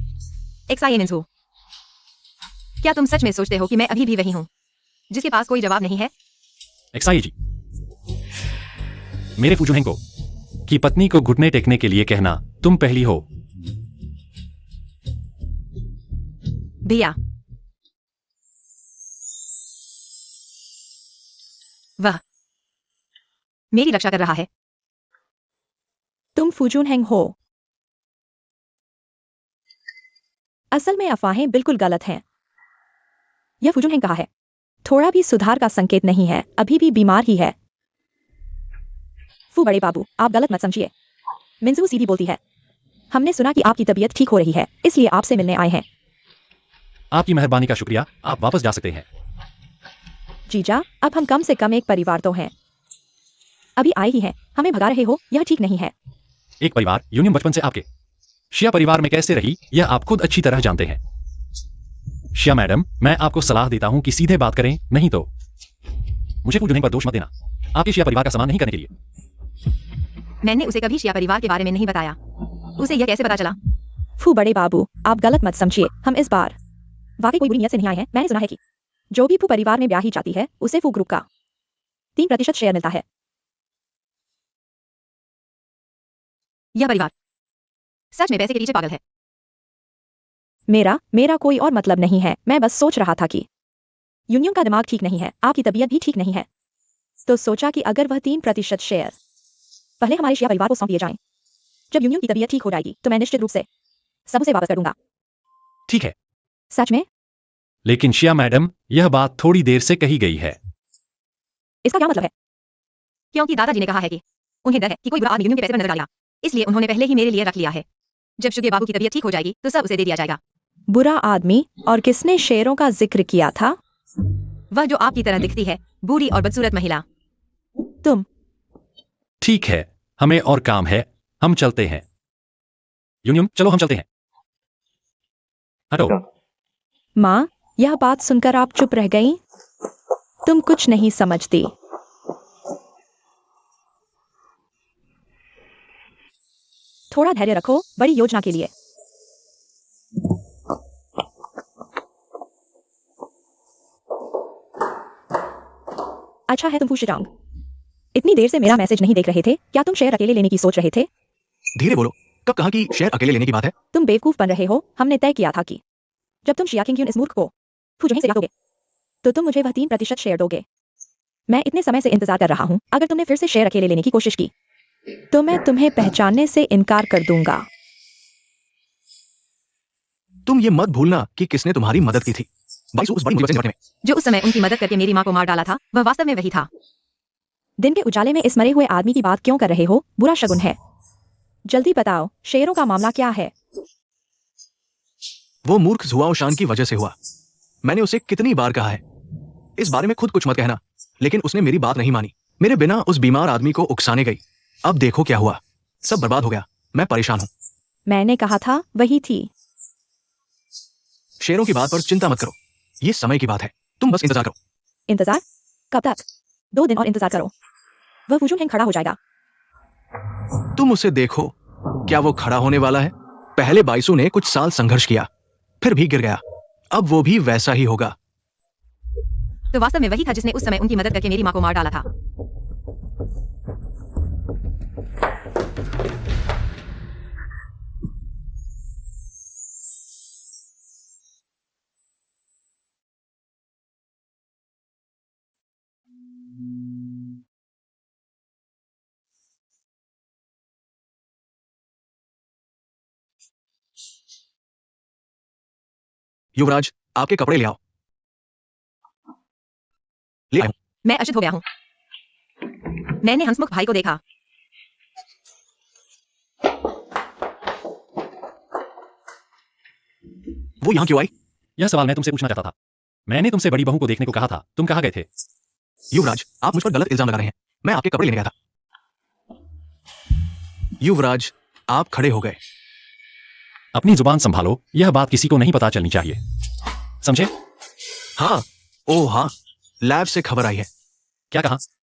एक्साइनेंसू, क्या तुम सच में सोचते हो कि मैं अभी भी वही हूँ जिसके पास कोई जवाब नहीं है? एक्साई जी, मेरे फुजुहेंको की पत्नी को घुटने टेकने के लिए कहना तुम पहली हो। भैया, वह मेरी रक्षा कर रहा है। तुम फुजून हैंग हो। असल में अफवाहें बिल्कुल गलत हैं। यह फुजून हैंग कहा है। थोड़ा भी सुधार का संकेत नहीं है, अभी भी बीमार ही है। फू बड़े बाबू, आप गलत मत समझिए। मिंजू सीधी बोलती है। हमने सुना कि आपकी तबीयत ठीक हो रही है, इसलिए आपसे मिलने आए हैं। आपकी मेहरबानी का शुक्रिया। आप वापस जा सकते हैं। जीजा, अब हम कम से कम एक परिवार तो हैं। अभी आए ही हैं, हमें भगा रहे हो, यह ठीक नहीं है। एक परिवार यूनियन बचपन से आपके शिया परिवार में कैसे रही यह आप खुद अच्छी तरह जानते हैं। शिया मैडम, मैं आपको सलाह देता हूं कि सीधे बात करें, नहीं तो मुझे फू जुनिंग पर दोष मत देना आपके शिया परिवार का सम्मान नहीं करने के लिए। मैंने उसे कभी शिया परिवार के बारे में नहीं बताया। उसे यह कैसे पता चला? फू बड़े बाबू, आप गलत मत समझिए, हम इस बार वाकई कोई बुरी नियत से नहीं आए हैं। मैंने सुना है कि जो भी फू परिवार में ब्याही जाती है उसे फू ग्रुप का 3% शेयर मिलता है। यह परिवार सच में पैसे के पीछे पागल है। मेरा कोई और मतलब नहीं है। मैं बस सोच रहा था कि यूनियन का दिमाग ठीक नहीं है, आपकी तबीयत भी ठीक नहीं है, तो सोचा कि अगर वह 3% शेयर पहले हमारे शिया परिवार को सौंप दिए जाएं, जब यूनियन की तबीयत ठीक हो जाएगी तो मैं निश्चित रूप से सब उसे वापस कर दूंगा। ठीक है, सच में? लेकिन शिया मैडम, यह बात थोड़ी देर से कही गई है। इसका क्या मतलब है? क्योंकि दादाजी ने कहा है कि उन्हें डर है कि कोई बुरा आदमी यूनियन के पैसे पर नजर डालेगा, इसलिए उन्होंने पहले ही मेरे लिए रख लिया है। जब शुगे बाबू की तबीयत ठीक हो जाएगी तो सब उसे दे दिया जाएगा। बुरा आदमी? और किसने शेयरों का जिक्र किया था? वह जो आपकी तरह दिखती है, बूढ़ी और बदसूरत महिला। तुम? ठीक है, हमें और काम है, हम चलते हैं। यूनियन, चलो हम चलते हैं। हटो। माँ, यह बात सुनकर आप चुप रह गई? तुम कुछ नहीं समझती। थोड़ा धैर्य रखो, बड़ी योजना के लिए। अच्छा है तुम फूशिजांग, इतनी देर से मेरा मैसेज नहीं देख रहे थे। क्या तुम शेयर अकेले लेने की सोच रहे थे? धीरे बोलो, कब कहा कि शेयर अकेले लेने की बात है? तुम बेवकूफ बन रहे हो। हमने तय किया था कि जब तुम शिया किंग इस मूर्ख को फूजोही से दोगे तो तुम मुझे वह 3% शेयर दोगे। मैं इतने समय से इंतजार कर रहा हूं। अगर तुमने फिर से शेयर अकेले लेने की कोशिश की तो मैं तुम्हें पहचानने से इनकार कर दूंगा। तुम ये मत भूलना कि किसने तुम्हारी मदद की थी बाइसू उस बड़ी मुसीबत से निपटने में। जो उस समय उनकी मदद करके मेरी माँ को मार डाला था, वह वास्तव में वही था। दिन के उजाले में इस मरे हुए आदमी की बात क्यों कर रहे हो? बुरा शगुन है। जल्दी बताओ, शेयरों का मामला क्या है? वो मूर्ख जुआओ शान की वजह से हुआ। मैंने उसे कितनी बार कहा है इस बारे में खुद कुछ मत कहना, लेकिन उसने मेरी बात नहीं मानी। मेरे बिना उस बीमार आदमी को उकसाने गई। अब देखो क्या हुआ, सब बर्बाद हो गया। मैं परेशान हूं। मैंने कहा था वही थी। शेयरों की बात पर चिंता मत करो, ये समय की बात है। तुम बस इंतजार करो। इंतजार? कब तक? 2 दिन और इंतजार करो, वह फूजून हैंग खड़ा हो जाएगा। तुम उसे देखो, क्या वो खड़ा होने वाला है? पहले बाइसू ने कुछ साल संघर्ष किया, फिर भी गिर गया। अब वो भी वैसा ही होगा। तो वास्तव में वही था जिसने उस समय उनकी मदद करके मेरी माँ को मार डाला था। युवराज, आपके कपड़े ले आओ। ले आऊं। मैं अशुद्ध हो गया हूँ। मैंने हंसमुख भाई को देखा। वो यहाँ क्यों आई? यह सवाल मैं तुमसे पूछना चाहता था। मैंने तुमसे बड़ी बहू को देखने को कहा था, तुम कहाँ गए थे? युवराज, आप मुझ पर गलत इल्जाम लगा रहे हैं। मैं आपके कपड़े लेने गया था। युवराज, आप खड़े हो गए। अपनी जुबान संभालो, यह बात किसी को नहीं पता चलनी चाहिए, समझे? हाँ, ओ हाँ, लैब से खबर आई है। क्या कहा?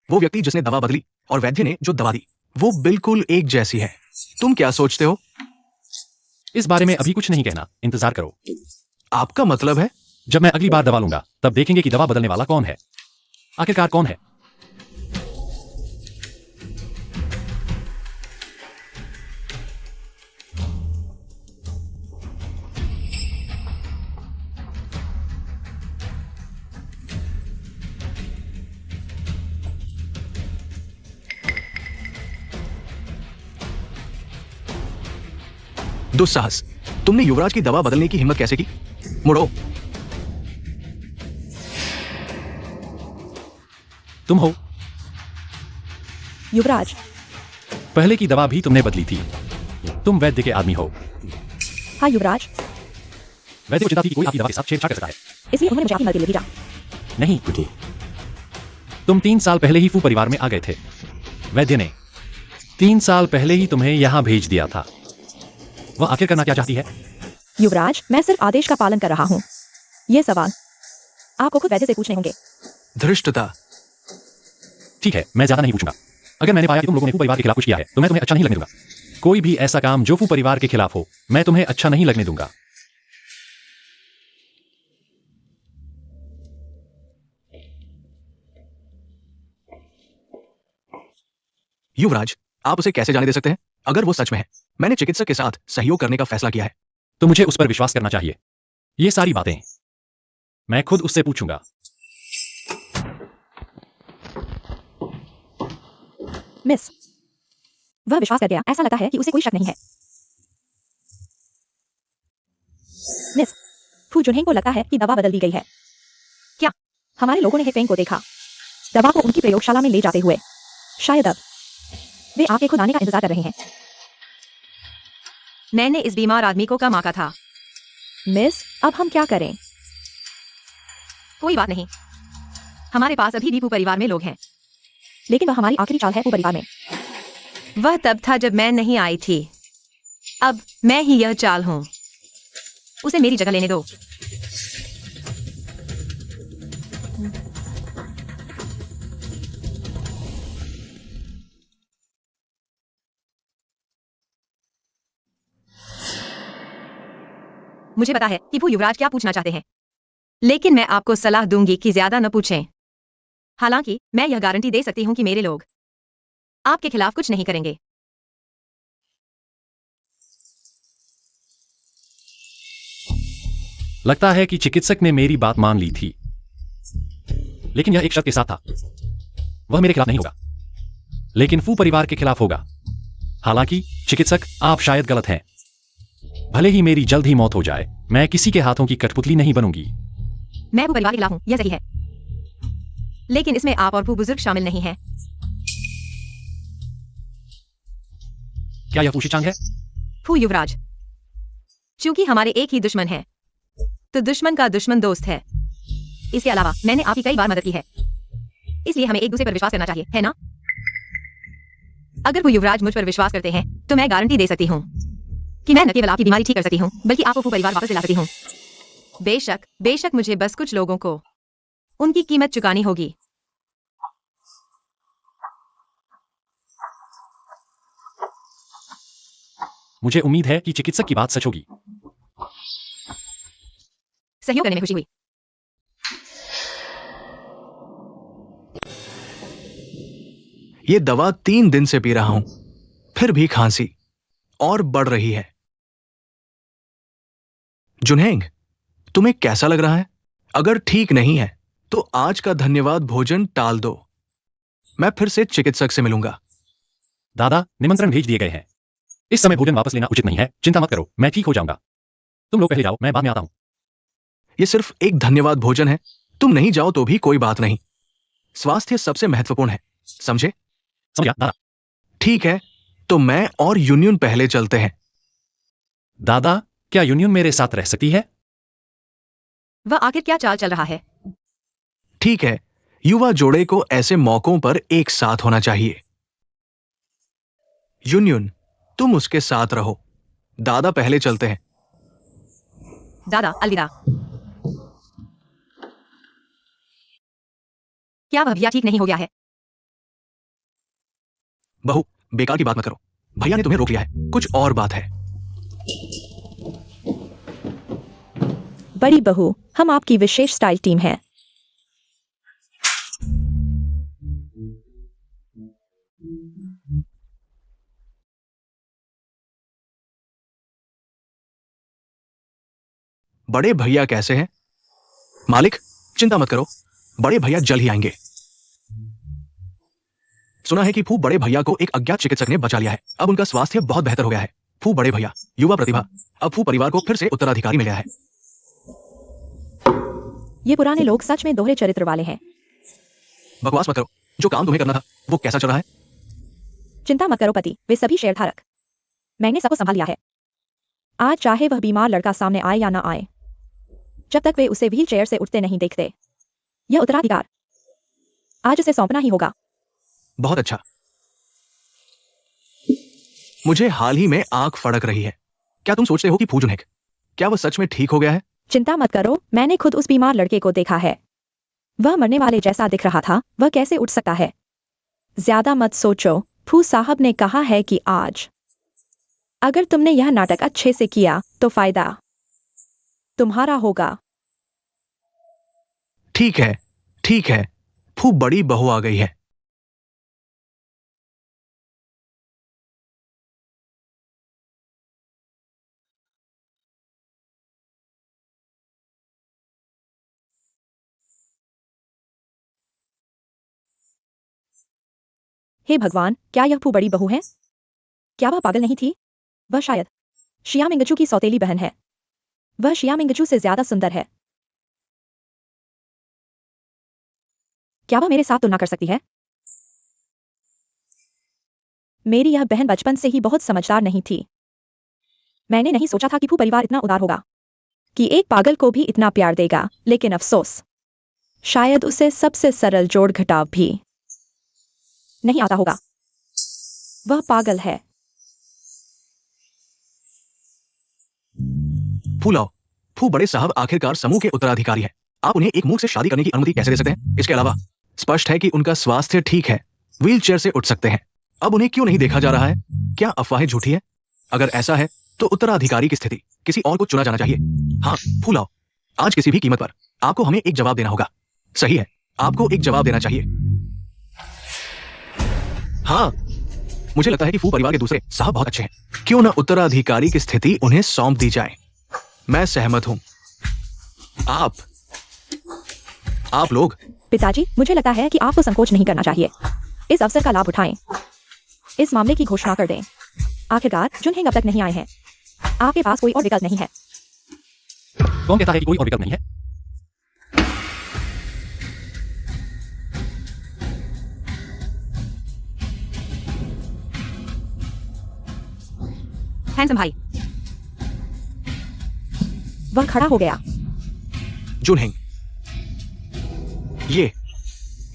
वो व्यक्ति जिसने दवा बदली और वैद्य ने जो दवा दी, वो बिल्कुल एक जैसी है। तुम क्या सोचते हो? इस बारे में अभी कुछ नहीं कहना, इंतजार करो। आपका मतलब है? जब मैं अगली बार दवा लूंगा तब देखेंगे कि दवा बदलने वाला कौन है। आखिरकार कौन है? दुस्साहस, तुमने युवराज की दवा बदलने की हिम्मत कैसे की? मुड़ो। तुम हो? युवराज, पहले की दवा भी तुमने बदली थी। तुम वैद्य के आदमी हो। हाँ युवराज, वैद्य को चिंता थी कि कोई आपकी दवा के साथ छेड़छाड़ कर सकता है। इसलिए उन्होंने मुझे आपकी मदद के लिए भेजा। नहीं, तुम 3 साल पहले ही फू परिवार में आ गए थे। वैद्य ने 3 साल पहले ही तुम्हें यहां भेज दिया था। वह आखिर करना क्या चाहती है? युवराज, मैं सिर्फ आदेश का पालन कर रहा हूँ। ये सवाल आपको खुद वैद्य से पूछने होंगे। धृष्टता। ठीक है, मैं ज्यादा नहीं पूछूंगा। अगर मैंने पाया कि तुम लोगों ने फू परिवार के खिलाफ कुछ किया है तो मैं तुम्हें अच्छा नहीं लगने दूंगा। कोई भी ऐसा काम जो फू परिवार के खिलाफ हो, मैं तुम्हें अच्छा नहीं लगने दूंगा। युवराज, आप उसे कैसे जाने दे सकते हैं? अगर वो सच में है, मैंने चिकित्सक के साथ सहयोग करने का फैसला किया है। तो मुझे उस पर विश्वास करना चाहिए। ये सारी बातें मैं खुद उससे पूछूंगा। मिस, वह विश्वास कर गया। ऐसा लगता है कि उसे कोई शक नहीं है। मिस, फू जुनहेंग को लगता है कि दवा बदल दी गई है। क्या? हमारे लोगों ने हेफेंग को देखा, दवा को उनकी प्रयोगशाला में ले जाते हुए। शायद अब वे आपके खुद आने का इंतजार कर रहे हैं। मैंने इस बीमार आदमी को कम आंका था। मिस, अब हम क्या करें? कोई बात नहीं, हमारे पास अभी भी फू परिवार में लोग हैं। लेकिन वह हमारी आखिरी चाल है फू परिवार में। वह तब था जब मैं नहीं आई थी। अब मैं ही यह चाल हूं। उसे मेरी जगह लेने दो। मुझे पता है कि वो युवराज क्या पूछना चाहते हैं, लेकिन मैं आपको सलाह दूंगी कि ज्यादा न पूछें। हालांकि मैं यह गारंटी दे सकती हूं कि मेरे लोग आपके खिलाफ कुछ नहीं करेंगे। लगता है कि चिकित्सक ने मेरी बात मान ली थी, लेकिन यह एक शर्त के साथ था। वह मेरे खिलाफ नहीं होगा, लेकिन फू परिवार के खिलाफ होगा। हालांकि चिकित्सक, आप शायद गलत हैं। भले ही मेरी जल्द ही मौत हो जाए, मैं किसी के हाथों की कठपुतली नहीं बनूंगी। मैं फू परिवार के खिलाफ हूं, यह सही है, लेकिन इसमें आप और फू बुजुर्ग शामिल नहीं हैं। क्या यह फू शिचांग है? फू युवराज, चूंकि हमारे एक ही दुश्मन है, तो दुश्मन का दुश्मन दोस्त है। इसके अलावा मैंने आपकी कई बार मदद की है, इसलिए हमें एक दूसरे पर विश्वास करना चाहिए, है ना? अगर वो युवराज मुझ पर विश्वास करते हैं तो मैं गारंटी दे सकती हूँ कि मैं न केवल आपकी बीमारी ठीक कर सकती हूँ, बल्कि आपको फू परिवार वापस दिला सकती हूँ। बेशक बेशक, मुझे बस कुछ लोगों को उनकी कीमत चुकानी होगी। मुझे उम्मीद है कि चिकित्सक की बात सच होगी। सहयोग करने में खुशी हुई। ये दवा 3 दिन से पी रहा हूं, फिर भी खांसी और बढ़ रही है। जुनहेंग, तुम्हें कैसा लग रहा है? अगर ठीक नहीं है तो आज का धन्यवाद भोजन टाल दो। मैं फिर से चिकित्सक से मिलूंगा। दादा, निमंत्रण भेज दिए गए हैं। इस समय भोजन वापस लेना उचित नहीं है। चिंता मत करो, मैं ठीक हो जाऊंगा। तुम लोग पहले जाओ, मैं बाद में आता हूं। ये सिर्फ एक धन्यवाद भोजन है। तुम नहीं जाओ तो भी कोई बात नहीं। स्वास्थ्य सबसे महत्वपूर्ण है, समझे? समझ गया दादा। ठीक है, तो मैं और यूनियन पहले चलते हैं। दादा, क्या यूनियन मेरे साथ रह सकती है? वह आखिर क्या चाल चल रहा है? ठीक है, युवा जोड़े को ऐसे मौकों पर एक साथ होना चाहिए। यूनियन, तुम उसके साथ रहो। दादा पहले चलते हैं। दादा, अलविदा। क्या वह भैया ठीक नहीं हो गया है? बहू, बेकार की बात मत करो। भैया ने तुम्हें रोक लिया है, कुछ और बात है। बड़ी बहू, हम आपकी विशेष स्टाइल टीम है। बड़े भैया कैसे हैं? मालिक, चिंता मत करो, बड़े भैया जल्द ही आएंगे। सुना है कि फू बड़े भैया को एक अज्ञात चिकित्सक ने बचा लिया है। अब उनका स्वास्थ्य बहुत बेहतर हो गया है। फू बड़े भैया, युवा प्रतिभा, अब फू परिवार को फिर से उत्तराधिकारी मिल गया है। ये पुराने लोग सच में दोहरे चरित्र वाले हैं। बकवास मत करो। जो काम तुम्हें करना था वो कैसा चल रहा है? चिंता मत करो पति, वे सभी शेयरधारक। मैंने सबको संभाल लिया है। आज चाहे वह बीमार लड़का सामने आए या ना आए, जब तक वे उसे व्हील चेयर से उठते नहीं देखते, यह उत्तराधिकार आज उसे सौंपना ही होगा। बहुत अच्छा। मुझे हाल ही में आंख फड़क रही है। क्या तुम सोचते हो कि फू जुनहेंग, क्या वो सच में ठीक हो गया है? चिंता मत करो, मैंने खुद उस बीमार लड़के को देखा है। वह मरने वाले जैसा दिख रहा था, वह कैसे उठ सकता है? ज्यादा मत सोचो, फू साहब ने कहा है कि आज अगर तुमने यह नाटक अच्छे से किया तो फायदा तुम्हारा होगा। ठीक है, ठीक है। फू बड़ी बहू आ गई है। हे भगवान, क्या यह फू बड़ी बहू है? क्या वह पागल नहीं थी? वह शायद शिया मिंगचू की सौतेली बहन है। वह शिया मिंगचू से ज्यादा सुंदर है। क्या वह मेरे साथ तुलना कर सकती है? मेरी यह बहन बचपन से ही बहुत समझदार नहीं थी। मैंने नहीं सोचा था कि फू परिवार इतना उदार होगा, कि एक पागल को भी इतना प्यार देगा। लेकिन अफसोस, शायद उसे सबसे सरल जोड़ घटाव भी नहीं आता होगा। वह पागल है। फू लाओ। फू बड़े साहब आखिरकार समूह के उत्तराधिकारी हैं। आप उन्हें एक मूर्ख से शादी करने की अनुमति कैसे दे सकते हैं? इसके अलावा स्पष्ट है कि उनका स्वास्थ्य ठीक है, व्हीलचेयर से उठ सकते हैं। अब उन्हें क्यों नहीं देखा जा रहा है? क्या अफवाहें झूठी है? अगर ऐसा है तो उत्तराधिकारी की स्थिति किसी और को चुना जाना चाहिए। हाँ, फू लाओ। आज किसी भी कीमत पर आपको हमें एक जवाब देना होगा। सही है, आपको एक जवाब देना चाहिए। हाँ, मुझे लगता है कि फू परिवार के दूसरे साहब बहुत अच्छे हैं। क्यों ना उत्तराधिकारी की स्थिति उन्हें सौंप दी जाए। मैं सहमत हूं। आप लोग पिताजी, मुझे लगता है कि आपको संकोच नहीं करना चाहिए। इस अवसर का लाभ उठाएं। इस मामले की घोषणा कर दें। आखिरकार जुनहेंग अब तक नहीं आए हैं। आपके पास कोई और विकल्प नहीं है। कौन कहता है कि कोई और विकल्प नहीं है? हैंडसम भाई, वह खड़ा हो गया। जुनहेंग,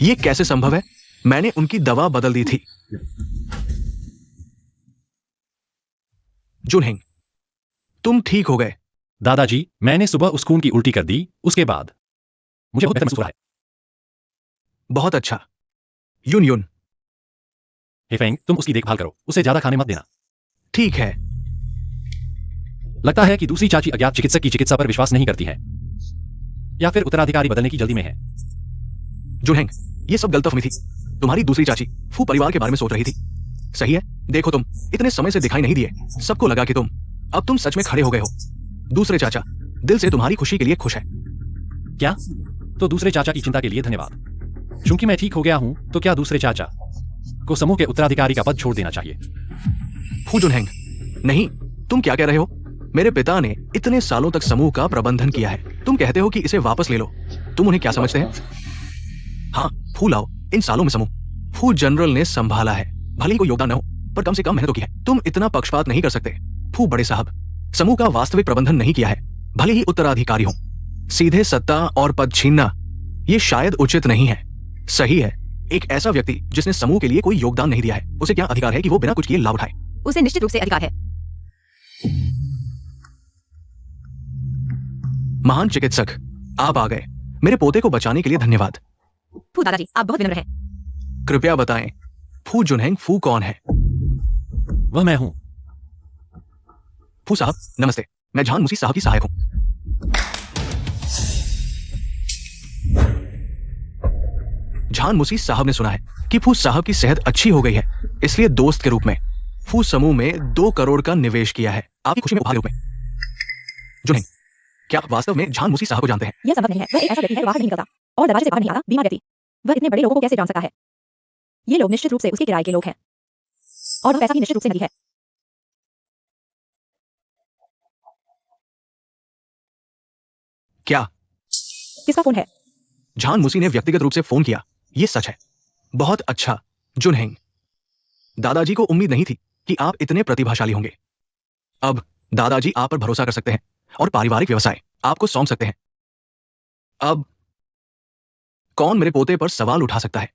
ये कैसे संभव है? मैंने उनकी दवा बदल दी थी। जुनहेंग, तुम ठीक हो गए। दादाजी, मैंने सुबह उस खून की उल्टी कर दी, उसके बाद मुझे बहुत बेहतर महसूस हो रहा है। बहुत अच्छा। युन युन, हे फेंग, तुम उसकी देखभाल करो, उसे ज्यादा खाने मत देना। ठीक है। लगता है कि दूसरी चाची अज्ञात चिकित्सक की चिकित्सा पर विश्वास नहीं करती है, या फिर उत्तराधिकारी बदलने की जल्दी में है। जुनहेंग, ये सब गलतफहमी थी। तुम्हारी दूसरी चाची फू परिवार के बारे में सोच रही थी। सही है, देखो तुम इतने समय से दिखाई नहीं दिए। सबको लगा कि तुम सच में खड़े हो गए हो। दूसरे चाचा दिल से तुम्हारी खुशी के लिए खुश है। क्या? तो दूसरे चाचा की चिंता के लिए धन्यवाद। चूंकि मैं ठीक हो गया हूं, तो क्या दूसरे चाचा को समूह के उत्तराधिकारी का पद छोड़ देना चाहिए? फू जुनहेंग, नहीं, तुम क्या कह रहे हो? मेरे पिता ने इतने सालों तक समूह का प्रबंधन किया है। तुम कहते हो कि इसे वापस ले लो। तुम उन्हें क्या समझते हैं? हाँ, फू लाओ। इन सालों में समूह फू जनरल ने संभाला है। भले ही कोई योगदान न हो, पर कम से कम मेहनत तो की है। तुम इतना पक्षपात नहीं कर सकते। फू बड़े साहब, समूह का वास्तविक प्रबंधन नहीं किया है, भले ही उत्तराधिकारी हो। सीधे सत्ता और पद छीनना ये शायद उचित नहीं है। सही है, एक ऐसा व्यक्ति जिसने समूह के लिए कोई योगदान नहीं दिया है, उसे क्या अधिकार है कि वो बिना कुछ किए लाभ उठाए? उसे निश्चित रूप से अधिकार है। महान चिकित्सक, आप आ गए। मेरे पोते को बचाने के लिए धन्यवाद। फू दादाजी, आप बहुत विनम्र हैं। कृपया बताएं, फू जुनहेंग फू कौन है? वह मैं हूं। फू साहब नमस्ते, मैं झान मुसी साहब की सहायक हूं। झान मुसी साहब ने सुना है कि फू साहब की सेहत अच्छी हो गई है, इसलिए दोस्त के रूप में फू समूह में 2 करोड़ का निवेश किया है, आपकी खुशी में उपहार के रूप में। जुनहेंग, क्या आप वास्तव में झान मुसी साहब को जानते हैं? यह संभव नहीं है। वह एक ऐसा व्यक्ति है जो बाहर नहीं निकलता और दरवाजे से बाहर नहीं आता। बीमार व्यक्ति, वह इतने बड़े लोगों को कैसे जान सकता है? ये लोग निश्चित रूप से उसके किराए के लोग हैं, और वह पैसा भी निश्चित रूप से नहीं है। क्या किसका फोन है? झान मुसी ने व्यक्तिगत रूप से फोन किया, ये सच है। बहुत अच्छा जुनहेंग, दादाजी को उम्मीद नहीं थी कि आप इतने प्रतिभाशाली होंगे। अब दादाजी आप पर भरोसा कर सकते हैं और पारिवारिक व्यवसाय आपको सौंप सकते हैं। अब कौन मेरे पोते पर सवाल उठा सकता है?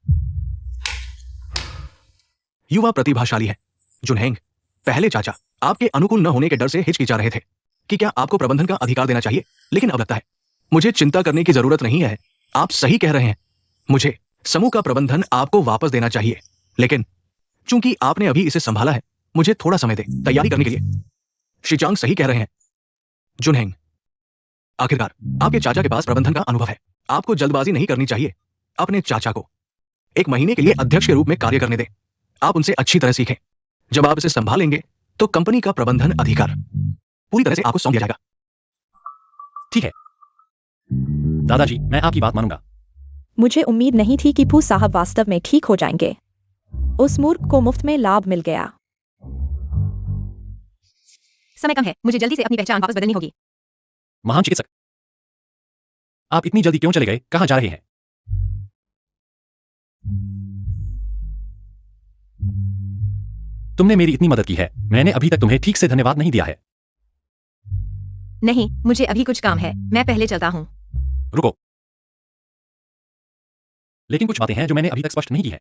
युवा प्रतिभाशाली है। जुनहेंग, पहले चाचा आपके अनुकूल न होने के डर से हिचकिचा रहे थे कि क्या आपको प्रबंधन का अधिकार देना चाहिए। लेकिन अब लगता है मुझे चिंता करने की जरूरत नहीं है। आप सही कह रहे हैं। मुझे समूह का प्रबंधन आपको वापस देना चाहिए, लेकिन चूंकि आपने अभी इसे संभाला है, मुझे थोड़ा समय दे तैयारी करने के लिए। शिचांग सही कह रहे हैं। जुनहेंग, आखिरकार आपके चाचा के पास प्रबंधन का अनुभव है। आपको जल्दबाजी नहीं करनी चाहिए। अपने चाचा को 1 महीने के लिए अध्यक्ष के रूप में कार्य करने दें। आप उनसे अच्छी तरह सीखें। जब आप इसे संभालेंगे तो कंपनी का प्रबंधन अधिकार पूरी तरह से आपको सौंप दिया जाएगा। ठीक है दादाजी, मैं आपकी बात मानूंगा। मुझे उम्मीद नहीं थी कि फू साहब वास्तव में ठीक हो जाएंगे। उस मूर्ख को मुफ्त में लाभ मिल गया। समय कम है, मुझे जल्दी से अपनी पहचान वापस बदलनी होगी। महान चिकित्सक, आप इतनी जल्दी क्यों चले गए? कहां जा रहे हैं? तुमने मेरी इतनी मदद की है, मैंने अभी तक तुम्हें ठीक से धन्यवाद नहीं दिया है। नहीं, मुझे अभी कुछ काम है, मैं पहले चलता हूँ। रुको, लेकिन कुछ बातें हैं जो मैंने अभी तक स्पष्ट नहीं की है।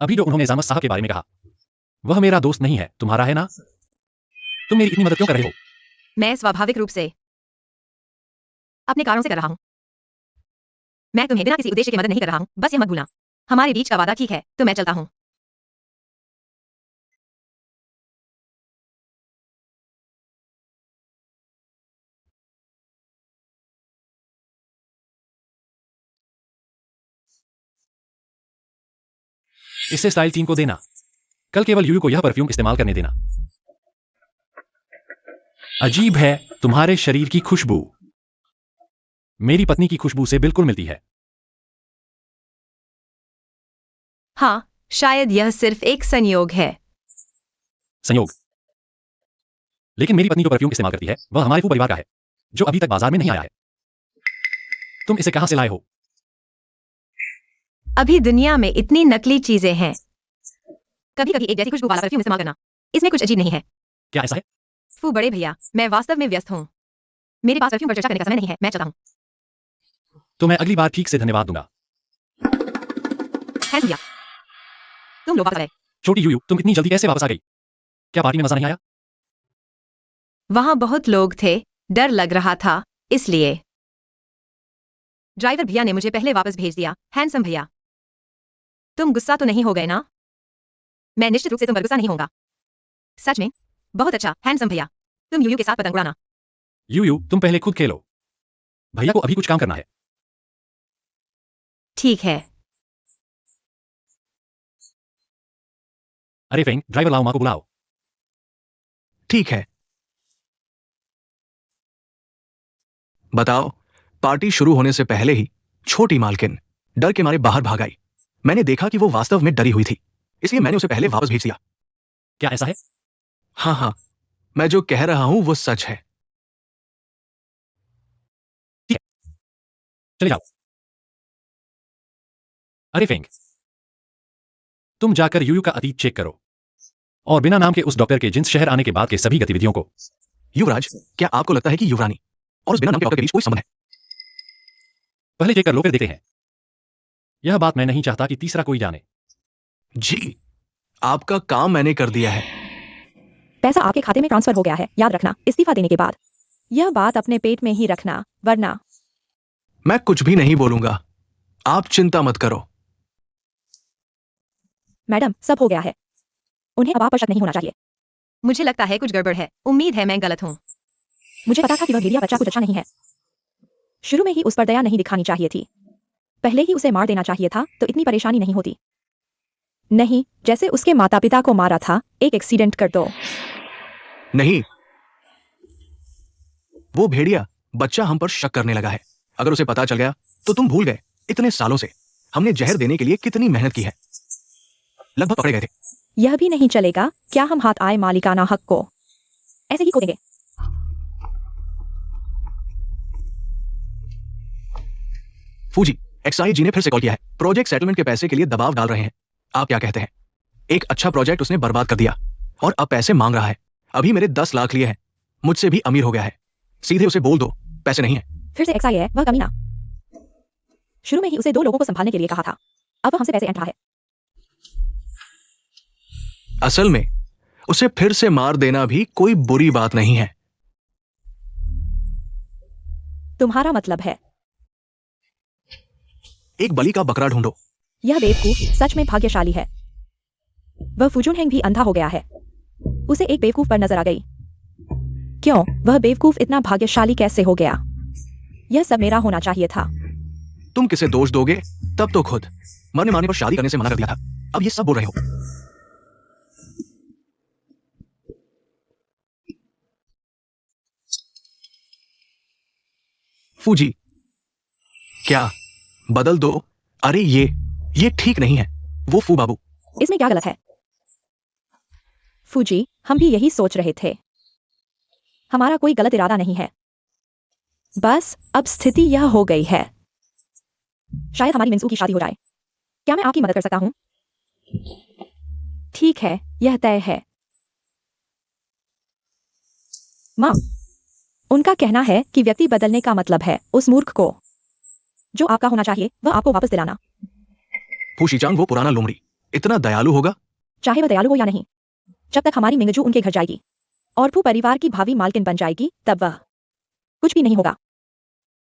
अभी जो उन्होंने जामस साहब के बारे में कहा, वह मेरा दोस्त नहीं है, तुम्हारा है ना? तुम मेरी इतनी मदद क्यों कर रहे हो? मैं स्वाभाविक रूप से अपने कारणों से कर रहा हूँ। मैं तुम्हें बिना किसी उद्देश्य के मदद नहीं कर रहा हूँ, बस यह मत भूलना। हमारे बीच का वादा ठीक है, तो मैं चलता हूँ। इससे स्टाइल टीम को देना। कल केवल यूयू को यह परफ्यूम इस्तेमाल करने देना। अजीब है, तुम्हारे शरीर की खुशबू मेरी पत्नी की खुशबू से बिल्कुल मिलती है। हाँ, शायद यह सिर्फ एक संयोग है। संयोग? लेकिन मेरी पत्नी जो परफ्यूम इस्तेमाल करती है, वह हमारे परिवार का है, जो अभी तक बाजार में नहीं आया है। तुम इसे कहां से लाए हो? अभी दुनिया में इतनी नकली चीजें हैं। कभी कभी एक जैसी खुशबू वाला परफ्यूम इस्तेमाल करना, इसमें कुछ अजीब नहीं है। क्या ऐसा है? फू बड़े भैया, मैं वास्तव में व्यस्त हूँ। मेरे पास परफ्यूम पर चर्चा करने का समय नहीं है, मैं चलता हूँ। तो मैं अगली बार ठीक से धन्यवाद दूंगा। हैंस भैया, तुम लोग वापस आ गए। छोटी यूयू, तुम इतनी जल्दी कैसे वापस आ गई? क्या पार्टी में मजा नहीं आया? वहां बहुत लोग थे, डर लग रहा था, इसलिए ड्राइवर भैया ने मुझे पहले वापस भेज दिया। हैंडसम भैया, तुम गुस्सा तो नहीं हो गए ना? मैं निश्चित रूप से तुम पर गुस्सा नहीं होऊंगा। सच में बहुत अच्छा। हैंडसम भैया, तुम यूयू के साथ पतंग उड़ाना। यूयू, तुम पहले खुद खेलो, भैया को अभी कुछ काम करना है। ठीक है। अरे फेंग, ड्राइवर लाओ, माँ को बुलाओ। ठीक है। बताओ। पार्टी शुरू होने से पहले ही छोटी मालकिन डर के मारे बाहर भाग आई। मैंने देखा कि वो वास्तव में डरी हुई थी, इसलिए मैंने उसे पहले वापस भेज दिया। क्या ऐसा है? हाँ हाँ, मैं जो कह रहा हूं वो सच है। चले जाओ। अरे फेंग, तुम जाकर यूयू का अतीत चेक करो और बिना नाम के उस डॉक्टर के जिन्स शहर आने के बाद के सभी गतिविधियों को। युवराज, क्या आपको लगता है कि युवरानी और उस बिना नाम के डॉक्टर के बीच कोई संबंध है? पहले चेक कर लो, फिर देखते हैं। यह बात मैं नहीं चाहता कि तीसरा कोई जाने। जी, आपका काम मैंने कर दिया है। पैसा आपके खाते में ट्रांसफर हो गया है, याद रखना, इस्तीफा देने के बाद। यह बात अपने पेट में ही रखना, वरना। मैं कुछ भी नहीं बोलूंगा, आप चिंता मत करो। मैडम, सब हो गया है। उन्हें अब आप पर शक नहीं होना चाहिए। मुझे लगता है कुछ गड़बड़ है। उम्मीद है मैं गलत हूँ। मुझे पता था कि वह भेड़िया बच्चा कुछ अच्छा नहीं है। शुरू में ही उस पर दया नहीं दिखानी चाहिए थी। पहले ही उसे मार देना चाहिए था, तो इतनी परेशानी नहीं होती। नहीं, जैसे उसके माता पिता को मारा था, एक एक्सीडेंट कर दो। नहीं, वो भेड़िया बच्चा हम पर शक करने लगा है। अगर उसे पता चल गया तो तुम भूल गए, इतने सालों से हमने जहर देने के लिए कितनी मेहनत की है। लगभग पकड़े गए थे। यह भी नहीं चलेगा। क्या हम हाथ आए मालिकाना हक को ऐसे ही खो देंगे? फूजी, एक्साई जी ने फिर से कॉल किया है। प्रोजेक्ट सेटलमेंट के पैसे के लिए दबाव डाल रहे हैं। आप क्या कहते हैं? एक अच्छा प्रोजेक्ट उसने बर्बाद कर दिया और अब पैसे मांग रहा है। अभी मेरे 10 लाख लिए हैं, मुझसे भी अमीर हो गया है। सीधे उसे बोल दो पैसे नहीं है। फिर से एक्साई है, वह कमीना। शुरू में ही उसे 2 लोगों को संभालने के लिए कहा था, अब वह हमसे पैसे ऐंठ रहा है। असल में उसे फिर से मार देना भी कोई बुरी बात नहीं है। तुम्हारा मतलब है एक बलि का बकरा ढूंढो। यह बेवकूफ सच में भाग्यशाली है। वह फुजुनहेंग भी अंधा हो गया है। उसे एक बेवकूफ पर नजर आ गई। क्यों वह बेवकूफ इतना भाग्यशाली कैसे हो गया? यह सब मेरा होना चाहिए था। तुम किसे दोष दोगे? तब तो खुद मरने मारने पर शादी करने से मना कर दिया था। अब ये सब बोल रहे हो। फूजी, क्या बदल दो? अरे ये ठीक नहीं है। वो फू बाबू। इसमें क्या गलत है? फूजी, हम भी यही सोच रहे थे। हमारा कोई गलत इरादा नहीं है। बस अब स्थिति यह हो गई है। शायद हमारी मिंसू की शादी हो जाए। क्या मैं आपकी मदद कर सकता हूं? ठीक है, यह तय है। मां, उनका कहना है कि व्यक्ति बदलने का मतलब है उस मूर्ख को जो आपका होना चाहिए वह आपको वापस दिलाना। फूशीचांग वो पुराना लोमड़ी इतना दयालु होगा? चाहे वह दयालु हो या नहीं, जब तक हमारी मिंगजू उनके घर जाएगी और फू परिवार की भावी मालकिन बन जाएगी तब वह कुछ भी नहीं होगा।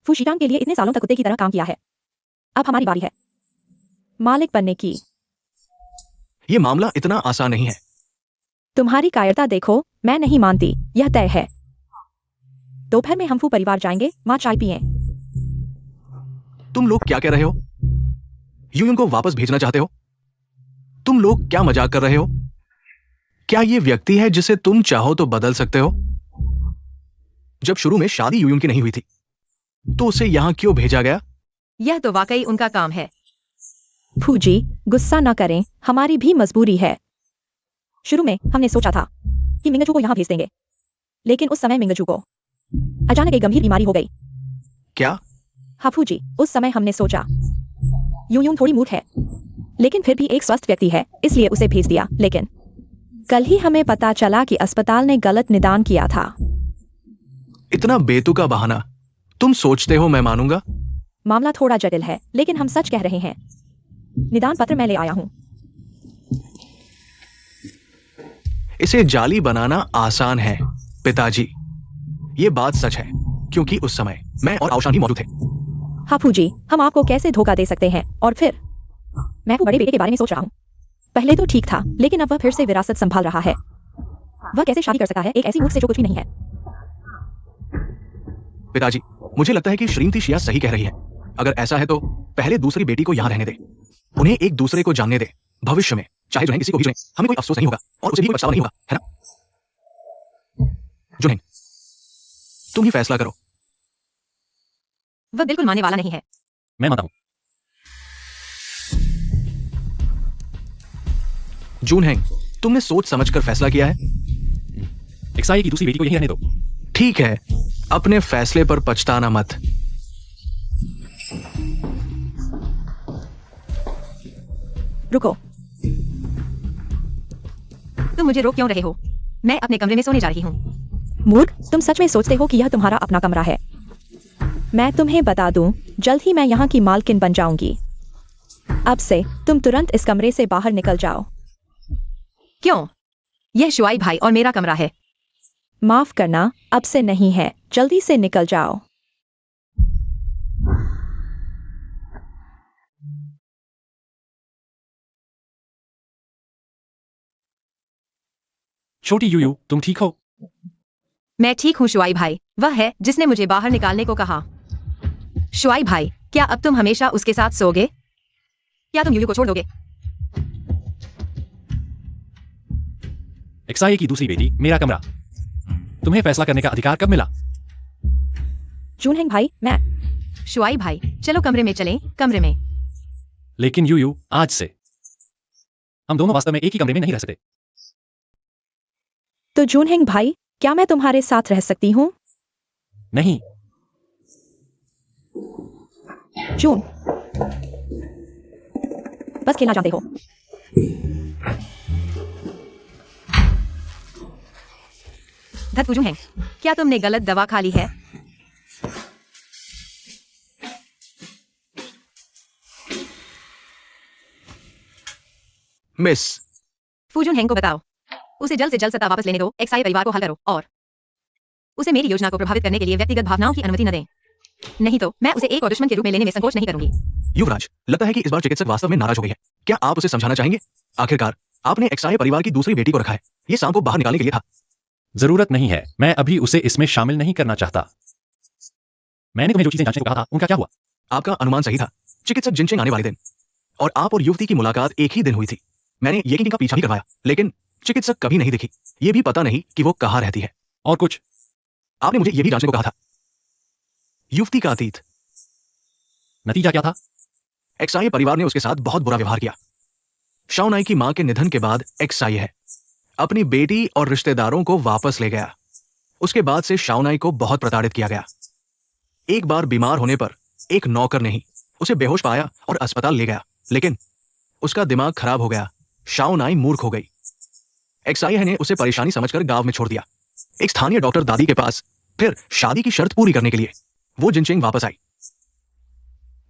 फू शीटांग के लिए इतने सालों तक कुत्ते की तरह काम किया है। अब हमारी बारी है मालिक बनने की। ये मामला इतना आसान नहीं है। तुम्हारी कायरता देखो, मैं नहीं मानती। यह तय है। दोपहर में हम फू परिवार जाएंगे। मां चाय पिए। तुम लोग क्या कह रहे हो? यूयुन को वापस भेजना चाहते हो? तुम लोग क्या मजाक कर रहे हो? क्या ये व्यक्ति है जिसे तुम चाहो तो बदल सकते हो? जब शुरू में शादी यूयुन की नहीं हुई थी तो उसे यहां क्यों भेजा गया? यह तो वाकई उनका काम है। फूजी, गुस्सा न करें, हमारी भी मजबूरी है। शुरू में हमने सोचा था कि मिंगजू को यहां भेज देंगे, लेकिन उस समय मिंगजू को अचानक एक गंभीर बीमारी हो गई। क्या? हाँ फूजी, उस समय हमने सोचा यूयुन थोड़ी मूर्ख है, लेकिन फिर भी एक स्वस्थ व्यक्ति है, इसलिए उसे भेज दिया। लेकिन कल ही हमें पता चला कि अस्पताल ने गलत निदान किया था। इतना बेतुका बहाना तुम सोचते हो मैं मानूंगा? मामला थोड़ा जटिल है, लेकिन हम सच कह रहे हैं। निदान पत्र मैं ले आया हूं। इसे जाली बनाना आसान है पिताजी। ये बात सच है क्योंकि उस समय मैं और आउशान ही मौजूद थे। हाँ फूजी, हम आपको कैसे धोखा दे सकते हैं? और फिर मैं वो बड़े बेटे के बारे में सोच रहा हूँ। पहले तो ठीक था, लेकिन अब वह फिर से विरासत संभाल रहा है। वह कैसे शादी कर सकता है एक ऐसी मूर्ख से जो कुछ भी नहीं है? पिताजी, मुझे लगता है कि श्रीमती शिया सही कह रही है। अगर ऐसा है तो पहले दूसरी बेटी को यहां रहने दे। उन्हें एक दूसरे को जानने दे। भविष्य में चाहे जुनैन किसी को भी चुने, हमें कोई अफसोस नहीं होगा और उसे भी कोई पछतावा नहीं होगा, है ना? जुनैन, तुम ही फैसला करो। वह बिल्कुल मानने वाला नहीं है। मैं मानता हूं। जूनहेंग, तुमने सोच समझकर फैसला किया है। एक्साई की दूसरी बेटी को यहीं रहने दो। ठीक है, अपने फैसले पर पछताना मत। रुको, तुम मुझे रोक क्यों रहे हो? मैं अपने कमरे में सोने जा रही हूँ। मूर्ख, तुम सच में सोचते हो कि यह तुम्हारा अपना कमरा है? मैं तुम्हें बता दूं, जल्द ही मैं यहाँ की मालकिन बन जाऊंगी। अब से तुम तुरंत इस कमरे से बाहर निकल जाओ। क्यों? यह शुआई भाई और मेरा कमरा है। माफ करना, अब से नहीं है। जल्दी से निकल जाओ। छोटी यूयू, तुम ठीक हो? मैं ठीक हूँ शुआई भाई। वह है जिसने मुझे बाहर निकालने को कहा। शुआई भाई, क्या अब तुम हमेशा उसके साथ सोगे? क्या तुम यूयू को छोड़ दोगे? एक्साई की दूसरी बेटी, मेरा कमरा। तुम्हें फैसला करने का अधिकार कब मिला? जूनहेंग भाई, मैं शुआई भाई, चलो कमरे में चलें, कमरे में। लेकिन यूयू, आज से हम दोनों वास्तव में एक ही कमरे में नहीं रह सकते। तो जूनहेंग भाई, क्या मैं तुम्हारे साथ रह सकती हूँ? नहीं। जून, बस खेलना जानते हो। धतपुजू हैं, क्या तुमने गलत दवा खा ली है? मिस, फूजुन हेंग को बताओ, उसे जल्द से जल्द सत्ता वापस लेने दो। एक्साई परिवार को हल करो और उसे मेरी योजना को प्रभावित करने के लिए व्यक्तिगत भावनाओं की अनुमति न दें। नहीं तो मैं उसे एक और दुश्मन के रूप में लेने में संकोच नहीं करूंगी। युवराज, लगता है कि इस बार चिकित्सक वास्तव में नाराज हो गई है। क्या आप उसे समझाना चाहेंगे? आखिरकार आपने एक्साई परिवार की दूसरी बेटी को रखा है। ये सांप को बाहर निकालने के लिए था। जरूरत नहीं है, मैं अभी उसे इसमें शामिल नहीं करना चाहता। मैंने तुम्हें जो चीजें जांचने को कहा था उनका क्या हुआ? आपका अनुमान सही था। चिकित्सक जिनचेंग आने वाले दिन और आप और युवती की मुलाकात एक ही दिन हुई थी। मैंने येकिंग का पीछा भी करवाया, लेकिन चिकित्सक कभी नहीं दिखी। ये भी पता नहीं कि वो कहाँ रहती है। और कुछ? आपने मुझे ये भी जांचने को कहा था, युवती का अतीत। नतीजा क्या था? एक्साई परिवार ने उसके साथ बहुत बुरा व्यवहार किया। शाओनाई की मां के निधन के बाद एक्साई है अपनी बेटी और रिश्तेदारों को वापस ले गया। उसके बाद से शाओनाई को बहुत प्रताड़ित किया गया। एक बार बीमार होने पर एक नौकर ने ही उसे बेहोश पाया और अस्पताल ले गया, लेकिन उसका दिमाग खराब हो गया। शाओनाई मूर्ख हो गई। एक्साई ने उसे परेशानी समझकर गांव में छोड़ दिया, एक स्थानीय डॉक्टर दादी के पास। फिर शादी की शर्त पूरी करने के लिए वो जिनचेंग वापस आई।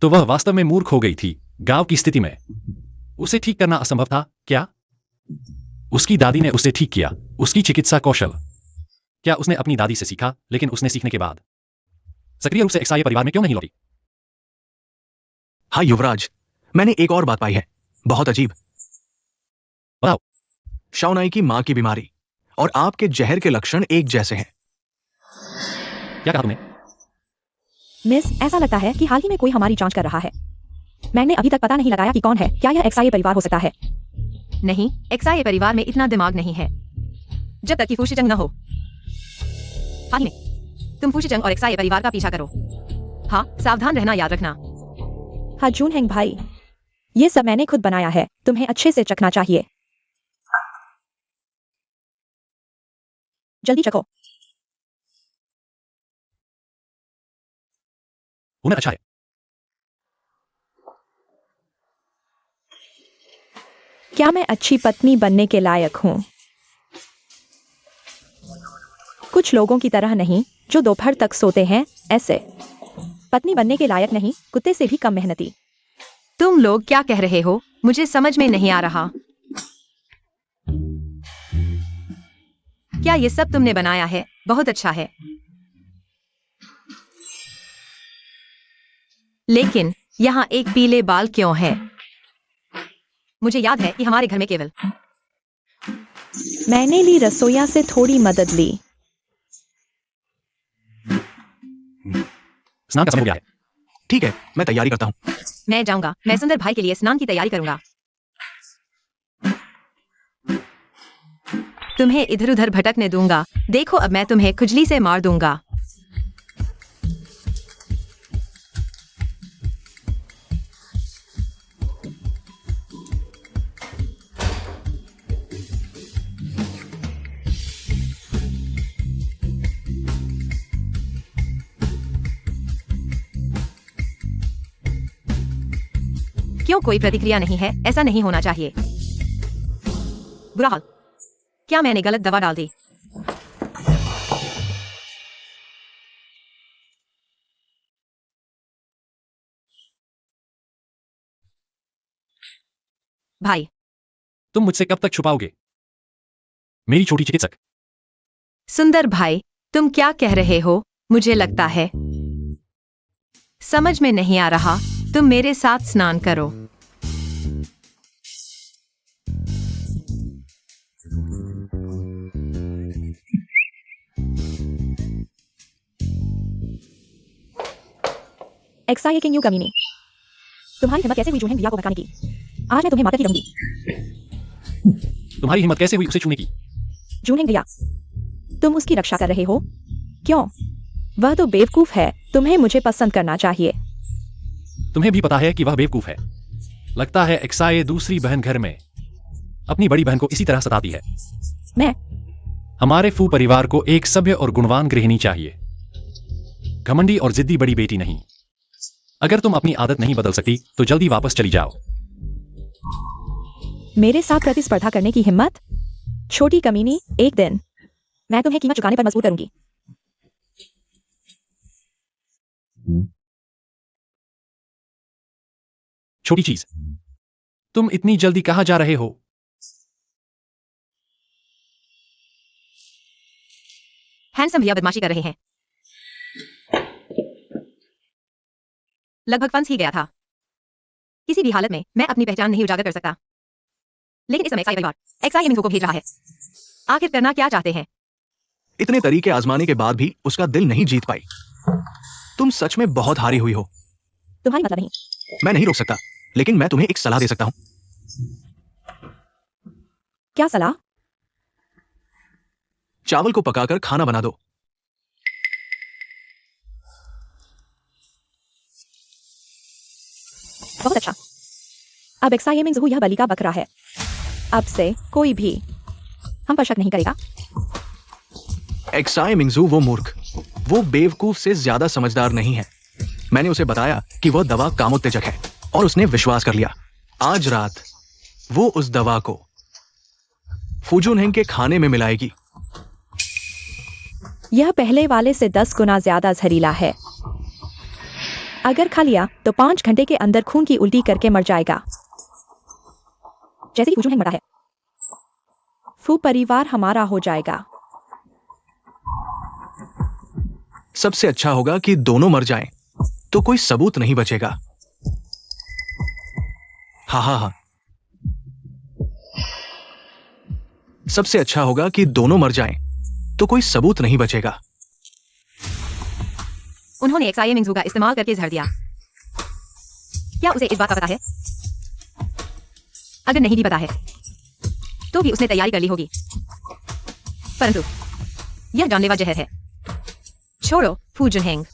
तो वह वास्तव में मूर्ख हो गई थी। गांव की स्थिति में उसे ठीक करना असंभव था क्या? उसकी दादी ने उसे ठीक किया। उसकी चिकित्सा कौशल। क्या उसने अपनी दादी से सीखा? लेकिन उसने सीखने के बाद सक्रिय रूप से एक्साई परिवार में क्यों नहीं लौटी? हाँ युवराज, मैंने एक और बात पाई है, बहुत अजीब। बताओ। शाओनाई की मां की बीमारी और आपके जहर के लक्षण एक जैसे हैं। क्या कहा तुमने? मिस, ऐसा लगता है कि हाल ही में कोई हमारी जांच कर रहा है। मैंने अभी तक पता नहीं लगाया कि कौन है। क्या यह एक्साई परिवार हो सकता है? नहीं, एक्साई परिवार में इतना दिमाग नहीं है जब तक कि फूशीचंग न हो। हाल ही में तुम फूशीचंग और एक्साई परिवार का पीछा करो। हाँ, सावधान रहना याद रखना। हाँ जूनहेंग भाई, ये सब मैंने खुद बनाया है। तुम्हें अच्छे से चखना चाहिए। जल्दी चखो। उन्हें अच्छा है। क्या मैं अच्छी पत्नी बनने के लायक हूँ? कुछ लोगों की तरह नहीं जो दोपहर तक सोते हैं, ऐसे। पत्नी बनने के लायक नहीं, कुत्ते से भी कम मेहनती। तुम लोग क्या कह रहे हो? मुझे समझ में नहीं आ रहा। क्या ये सब तुमने बनाया है? बहुत अच्छा है। लेकिन यहाँ एक पीले बाल क्यों है? मुझे याद है कि हमारे घर में केवल मैंने ली रसोइया से थोड़ी मदद ली। स्नान का समय हो गया है। ठीक है, मैं तैयारी करता हूँ। मैं जाऊंगा। मैं सुंदर भाई के लिए स्नान की तैयारी करूंगा। तुम्हें इधर उधर भटकने दूंगा। देखो, अब मैं तुम्हें खुजली से मार दूंगा। क्यों कोई प्रतिक्रिया नहीं है? ऐसा नहीं होना चाहिए। बुरा हाल। क्या मैंने गलत दवा डाल दी? भाई, तुम मुझसे कब तक छुपाओगे? मेरी छोटी चिकित्सक। सुंदर भाई, तुम क्या कह रहे हो? मुझे लगता है समझ में नहीं आ रहा। तुम मेरे साथ स्नान करो। एक्साई किंग यू कमीनी, तुम्हारी हिम्मत कैसे हुई जूनहेंग भैया को भड़काने की? आज मैं तुम्हें माता की रहूंगी। तुम्हारी हिम्मत कैसे हुई उसे छूने की? जूनहेंग भैया, तुम उसकी रक्षा कर रहे हो? क्यों? वह तो बेवकूफ है। तुम्हें मुझे पसंद करना चाहिए। तुम्हें भी पता है कि वह बेवकूफ है। लगता है एक्साई दूसरी बहन घर में अपनी बड़ी बहन को इसी तरह सताती है। मैं हमारे फू परिवार को एक सभ्य और गुणवान गृहिणी चाहिए, घमंडी और जिद्दी बड़ी बेटी नहीं। अगर तुम अपनी आदत नहीं बदल सकती तो जल्दी वापस चली जाओ। मेरे साथ प्रतिस्पर्धा करने की हिम्मत? छोटी कमीनी, एक दिन मैं तुम्हें कीमत चुकाने पर मजबूर करूंगी। छोटी चीज, तुम इतनी जल्दी कहां जा रहे हो? हैंडसम भैया बदमाशी कर रहे हैं। लगभग फंस ही गया था। किसी भी हालत में मैं अपनी पहचान नहीं उजागर कर सकता। लेकिन इस समय एक्साई परिवार एक्साई मिंगू को भेज रहा है। आखिर करना क्या चाहते हैं? इतने तरीके आजमाने के बाद भी उसका दिल नहीं जीत पाई। तुम सच में बहुत हारी हुई हो। तुम्हारी मतलब नहीं। मैं नहीं रोक सकता, लेकिन मैं तुम्हें एक सलाह दे सकता हूं। क्या सलाह? चावल को पकाकर खाना बना दो। बहुत अच्छा। अब एक्साइमिंग ज़हू यह बलि का बकरा है। अब से कोई भी हम पर शक नहीं करेगा। एक्साई मिंगजू वो मूर्ख, वो बेवकूफ से ज्यादा समझदार नहीं है। मैंने उसे बताया कि वह दवा कामोत्तेजक है और उसने विश्वास कर लिया। आज रात वो उस दवा को फुजुनहेंग के खाने में मिलाएगी। यह पहले वाले से 10 गुना ज्यादा जहरीला है। अगर खा लिया तो 5 घंटे के अंदर खून की उल्टी करके मर जाएगा, जैसे ही फुजुनहेंग मरा है। फू परिवार हमारा हो जाएगा। सबसे अच्छा होगा कि दोनों मर जाएं, तो कोई सबूत नहीं बचेगा। हा हा हा। सबसे अच्छा होगा कि दोनों मर जाएं, तो कोई सबूत नहीं बचेगा। उन्होंने एक्साई मिंगजू का इस्तेमाल करके जहर दिया। क्या उसे इस बात का पता है? अगर नहीं भी पता है तो भी उसने तैयारी कर ली होगी। परंतु यह जानलेवा जहर है। छोड़ो फुजुनहेंग,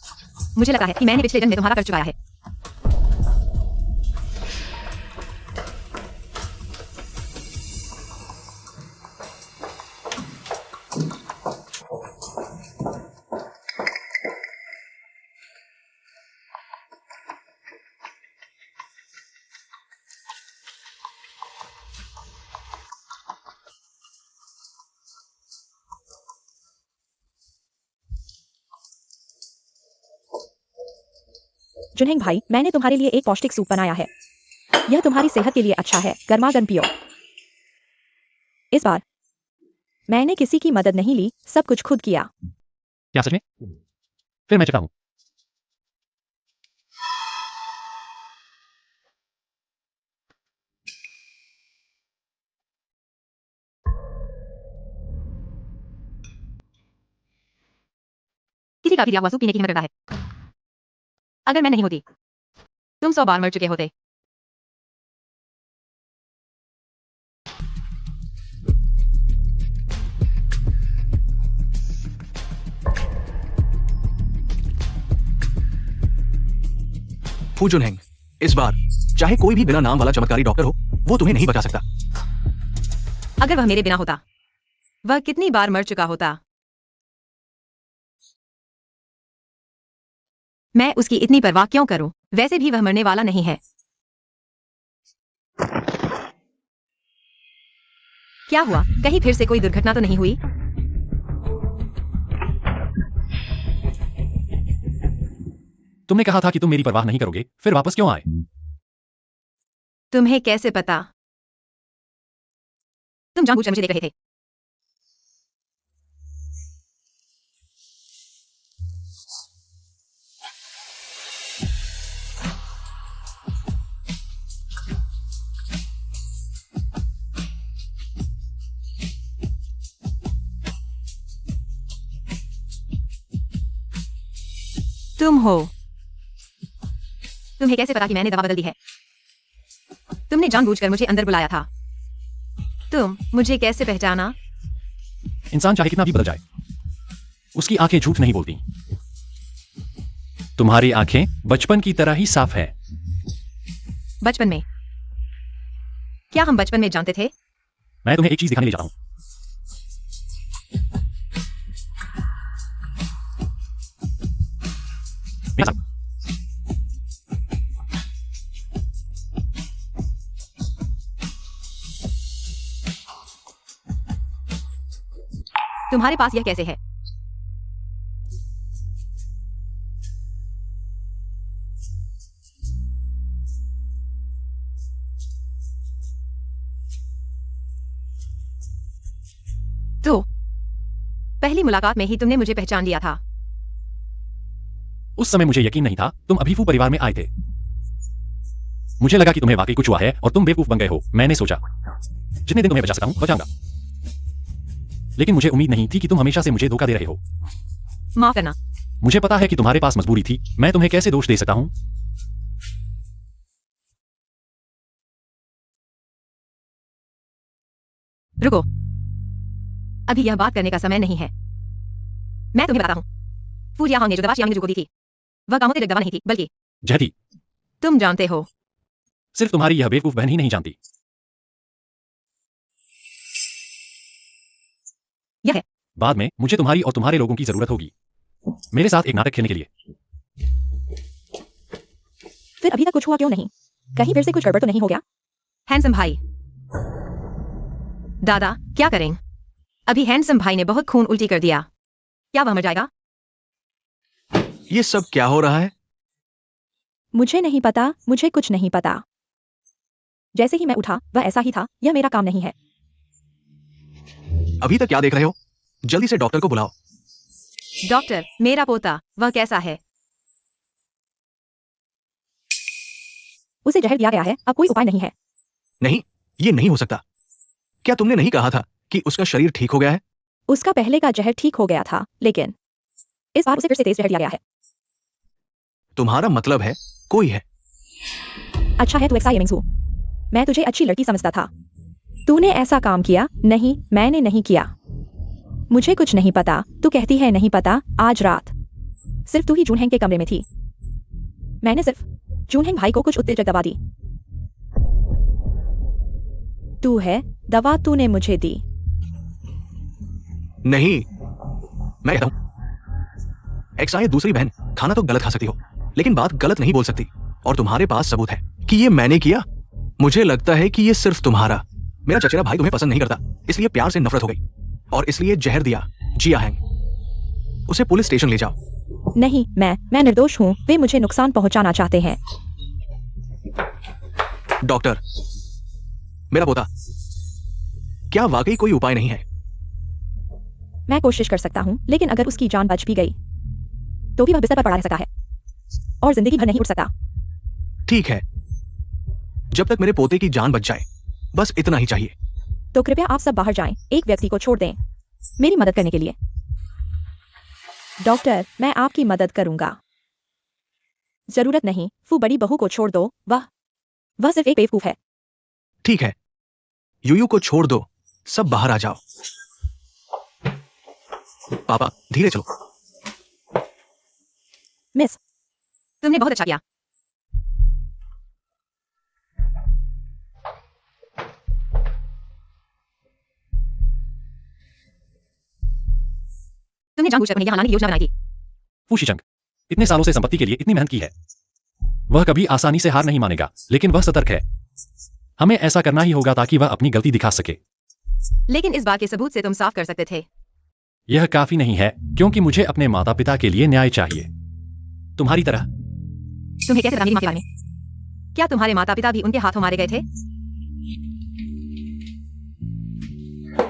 मुझे लगा है कि मैंने पिछले जन्म में तुम्हारा कर चुकाया है। जुनहेंग भाई, मैंने तुम्हारे लिए एक पौष्टिक सूप बनाया है। यह तुम्हारी सेहत के लिए अच्छा है। गर्मागर्म पियो। इस बार मैंने किसी की मदद नहीं ली, सब कुछ खुद किया। क्या सच में? फिर मैं चुका हूं। किसी का भी दिया हुआ सूप पीने की हिम्मत करता है। अगर मैं नहीं होती तुम 100 बार मर चुके होते। फुजुनहेंग, इस बार चाहे कोई भी बिना नाम वाला चमत्कारी डॉक्टर हो, वो तुम्हें नहीं बचा सकता। अगर वह मेरे बिना होता, वह कितनी बार मर चुका होता। मैं उसकी इतनी परवाह क्यों करूं? वैसे भी वह मरने वाला नहीं है। क्या हुआ? कहीं फिर से कोई दुर्घटना तो नहीं हुई? तुमने कहा था कि तुम मेरी परवाह नहीं करोगे, फिर वापस क्यों आए? तुम्हें कैसे पता? तुम जानबूझकर मुझे देख रहे थे। तुम हो। तुम्हें कैसे पता कि मैंने दवा बदल दी है? तुमने जानबूझकर मुझे अंदर बुलाया था। तुम मुझे कैसे पहचाना? इंसान चाहे कितना भी बदल जाए, उसकी आंखें झूठ नहीं बोलती। तुम्हारी आंखें बचपन की तरह ही साफ है। बचपन में? क्या हम बचपन में जानते थे? मैं तुम्हें एक चीज दिखाने ले जा रहा हूं। मेरे साथ। तुम्हारे पास यह कैसे है? तो पहली मुलाकात में ही तुमने मुझे पहचान लिया था। उस समय मुझे यकीन नहीं था, तुम अभी फू परिवार में आए थे। मुझे लगा कि तुम्हें वाकई कुछ हुआ है और तुम बेवकूफ बन गए हो। मैंने सोचा जितने दिन तुम्हें बचा सकता हूं बचाऊंगा, लेकिन मुझे उम्मीद नहीं थी कि तुम हमेशा से मुझे धोखा दे रहे हो। माफ करना। मुझे पता है कि तुम्हारे पास मजबूरी थी, मैं तुम्हें कैसे दोष दे सकता हूं? रुको, अभी यह बात करने का समय नहीं है। मैं तुम्हें बताता हूँ, फूजिया हांग ने जो दवा शियांग को दी थी, वह कामोतेजक दवा नहीं थी, बल्कि जहदी। तुम जानते हो। सिर्फ तुम्हारी यह बेवकूफ बहन ही नहीं जानती। यह है। बाद में मुझे तुम्हारी और तुम्हारे लोगों की जरूरत होगी, मेरे साथ एक नाटक खेलने के लिए। फिर अभी तक कुछ हुआ क्यों नहीं? कहीं फिर से कुछ गड़बड़ तो नहीं हो गया? हैंडसम भाई। दादा, क्या करें? अभी हैंडसम भाई ने बहुत खून उल्टी कर दिया। क्या वह मर जाएगा? ये सब क्या हो रहा है? मुझे नहीं पता, मुझे कुछ नहीं पता। जैसे ही मैं उठा वह ऐसा ही था। यह मेरा काम नहीं है। अभी तक क्या देख रहे हो? जल्दी से डॉक्टर को बुलाओ। डॉक्टर, मेरा पोता, वह कैसा है? उसे जहर दिया गया है, अब कोई उपाय नहीं है। नहीं, ये नहीं हो सकता। क्या तुमने नहीं कहा था कि उसका शरीर ठीक हो गया है? उसका पहले का जहर ठीक हो गया था, लेकिन इस बार उसे फिर से तेज जहर दिया गया है। तुम्हारा मतलब है कोई है? अच्छा है तू एक्सा येमिंगसू। मैं तुझे अच्छी लड़की समझता था। तूने ऐसा काम किया? नहीं, मैंने नहीं किया। मुझे कुछ नहीं पता। तू कहती है नहीं पता। आज रात सिर्फ तू ही जूनहेंग के कमरे में थी। मैंने सिर्फ जूनहेंग भाई को कुछ उत्तेजक दवा दी। तू है दवा तूने मुझे दी। नहीं, मैं कहता हूं एक्साए दूसरी बहन खाना तो गलत खा सकती हो, लेकिन बात गलत नहीं बोल सकती। और तुम्हारे पास सबूत है कि ये मैंने किया। मुझे लगता है कि ये सिर्फ तुम्हारा, मेरा चचेरा भाई तुम्हें पसंद नहीं करता, इसलिए प्यार से नफरत हो गई और इसलिए जहर दिया। जिया हैंग, उसे पुलिस स्टेशन ले जाओ। नहीं, मैं निर्दोष हूँ। वे मुझे नुकसान पहुंचाना चाहते हैं। डॉक्टर, मेरा पोता, क्या वाकई कोई उपाय नहीं है? मैं कोशिश कर सकता हूँ, लेकिन अगर उसकी जान बच भी गई तो भी वह बिस्तर पर पड़ा रह सकता है और जिंदगी भर नहीं उठ सकता। ठीक है, जब तक मेरे पोते की जान बच जाए, बस इतना ही चाहिए। तो कृपया आप सब बाहर जाएं, एक व्यक्ति को छोड़ दें मेरी मदद करने के लिए। डॉक्टर, मैं आपकी मदद करूंगा। जरूरत नहीं, फू बड़ी बहू को छोड़ दो। वह सिर्फ एक बेवकूफ है। ठीक है, यूयू को छोड़ दो, सब बाहर आ जाओ। पापा, धीरे चलो। मिस, तुमने बहुत अच्छा किया। तुमने जानबूझकर उन्हें यहाँ लाने की योजना बनाई थी। फूशिचंग, इतने सालों से संपत्ति के लिए इतनी मेहनत की है, वह कभी आसानी से हार नहीं मानेगा, लेकिन वह सतर्क है। हमें ऐसा करना ही होगा ताकि वह अपनी गलती दिखा सके। लेकिन इस बात के सबूत से तुम साफ कर सकते थे। यह काफी नहीं है, क्योंकि मुझे अपने माता पिता के लिए न्याय चाहिए, तुम्हारी तरह। तुम्हें कैसे पता मेरी माँ के बारे में? क्या तुम्हारे माता पिता भी उनके हाथों मारे गए थे?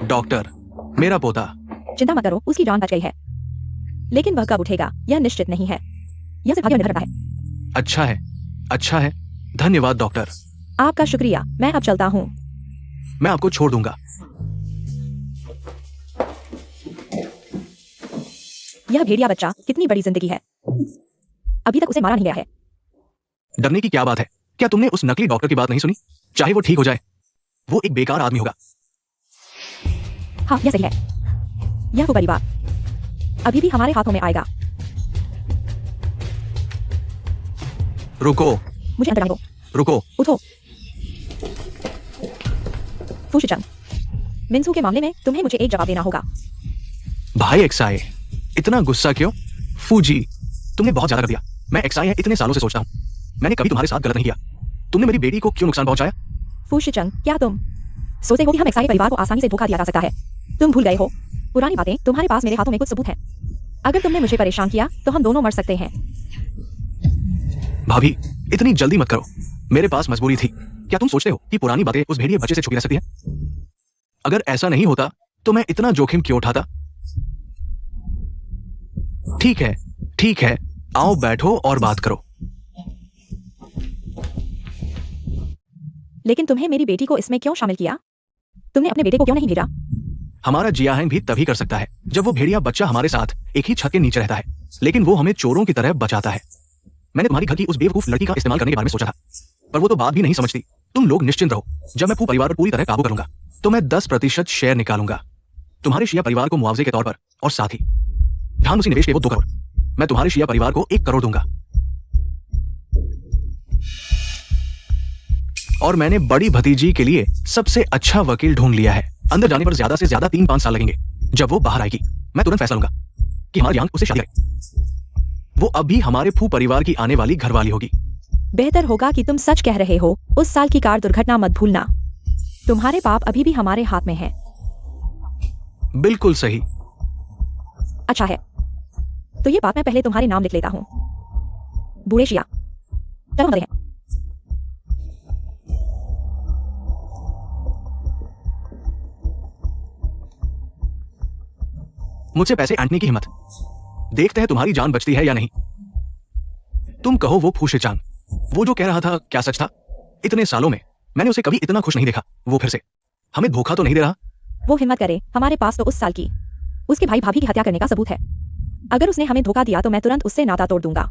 डॉक्टर, मेरा पोता। चिंता मत करो, उसकी जान बच गई है, लेकिन वह कब उठेगा यह निश्चित नहीं है। यह सिर्फ भाग्य पर निर्भर करता है। अच्छा है, अच्छा है, धन्यवाद डॉक्टर। आपका शुक्रिया। मैं अब चलता हूँ। मैं आपको छोड़ दूंगा। यह भेड़िया बच्चा कितनी बड़ी जिंदगी है। अभी तक उसे मारा नहीं गया है। डरने की क्या बात है? क्या तुमने उस नकली डॉक्टर की बात नहीं सुनी? चाहे वो ठीक हो जाए, वो एक बेकार आदमी होगा। हाँ, यह सही है। यह वो परिवार अभी भी हमारे हाथों में आएगा। रुको, मुझे अंदर जाने दो। रुको। उठो। फूशिचंग, मिन्सू के मामले में तुम्हें मुझे एक जवाब देना होगा। भाई एक्साए, इतना गुस्सा क्यों? फूजी, तुमने बहुत ज्यादा कर दिया। मैं एक्साए है इतने सालों से सोचता हूँ, मैंने कभी तुम्हारे साथ गलत नहीं किया। तुमने मेरी बेटी को क्यों नुकसान पहुंचाया? फूशिचंग, क्या तुम सोचते हो कि हम एक्साई परिवार को आसानी से धोखा दिया जा सकता है? तुम भूल गए हो पुरानी बातें। तुम्हारे पास मेरे हाथों में कुछ सबूत हैं। अगर तुमने मुझे परेशान किया तो हम दोनों मर सकते हैं। भाभी, इतनी जल्दी मत करो, मेरे पास मजबूरी थी। क्या तुम सोचते हो कि पुरानी बातें उस भेड़िए बच्चे से छुपी रह सकती हैं? अगर ऐसा नहीं होता तो मैं इतना जोखिम क्यों उठाता? ठीक है, ठीक है, आओ बैठो और बात करो। लेकिन तुम्हें मेरी बेटी को इसमें क्यों शामिल किया? तुमने अपने बेटे को क्यों नहीं भेजा? हमारा जियाहैंग भी तभी कर सकता है जब वो भेड़िया बच्चा हमारे साथ एक ही छत के नीचे रहता है, लेकिन वो हमें चोरों की तरह बचाता है। मैंने तुम्हारी घर की उस बेवकूफ लड़की का इस्तेमाल करने के बारे में सोचा था, पर वो तो बात भी नहीं समझती। तुम लोग निश्चिंत रहो, जब मैं फू परिवार पर पूरी तरह काबू करूंगा तो मैं 10% शेयर निकालूंगा तुम्हारे शिया परिवार को मुआवजे के तौर पर, और साथ ही ध्यान उसी निवेश के वो 2 करोड़ मैं तुम्हारे शिया परिवार को 1 करोड़ दूंगा। और मैंने बड़ी भतीजी के लिए सबसे अच्छा वकील ढूंढ लिया है। अंदर जाने पर ज्यादा से ज्यादा 3-5 साल लगेंगे। जब वो बाहर आएगी मैं तुरंत फैसला लूंगा कि हमारा यांग उससे शादी करे। वो अब भी हमारे फू परिवार की आने वाली घरवाली होगी। बेहतर होगा कि तुम सच कह रहे हो। उस साल की कार दुर्घटना मत भूलना। तुम्हारे पाप अभी भी हमारे हाथ में है। बिल्कुल सही। अच्छा है, तो ये बात मैं पहले तुम्हारे नाम लिख लेता हूँ। बूढ़े शिया, चलो मरे हैं। मुझसे पैसे ऐंठने की हिम्मत, देखते हैं तुम्हारी जान बचती है या नहीं। तुम कहो वो फूशेचान, वो जो कह रहा था क्या सच था? इतने सालों में मैंने उसे कभी इतना खुश नहीं देखा। वो फिर से हमें धोखा तो नहीं दे रहा? वो हिम्मत करे, हमारे पास तो उस साल की उसके भाई भाभी की हत्या करने का सबूत है। अगर उसने हमें धोखा दिया तो मैं तुरंत उससे नाता तोड़ दूंगा।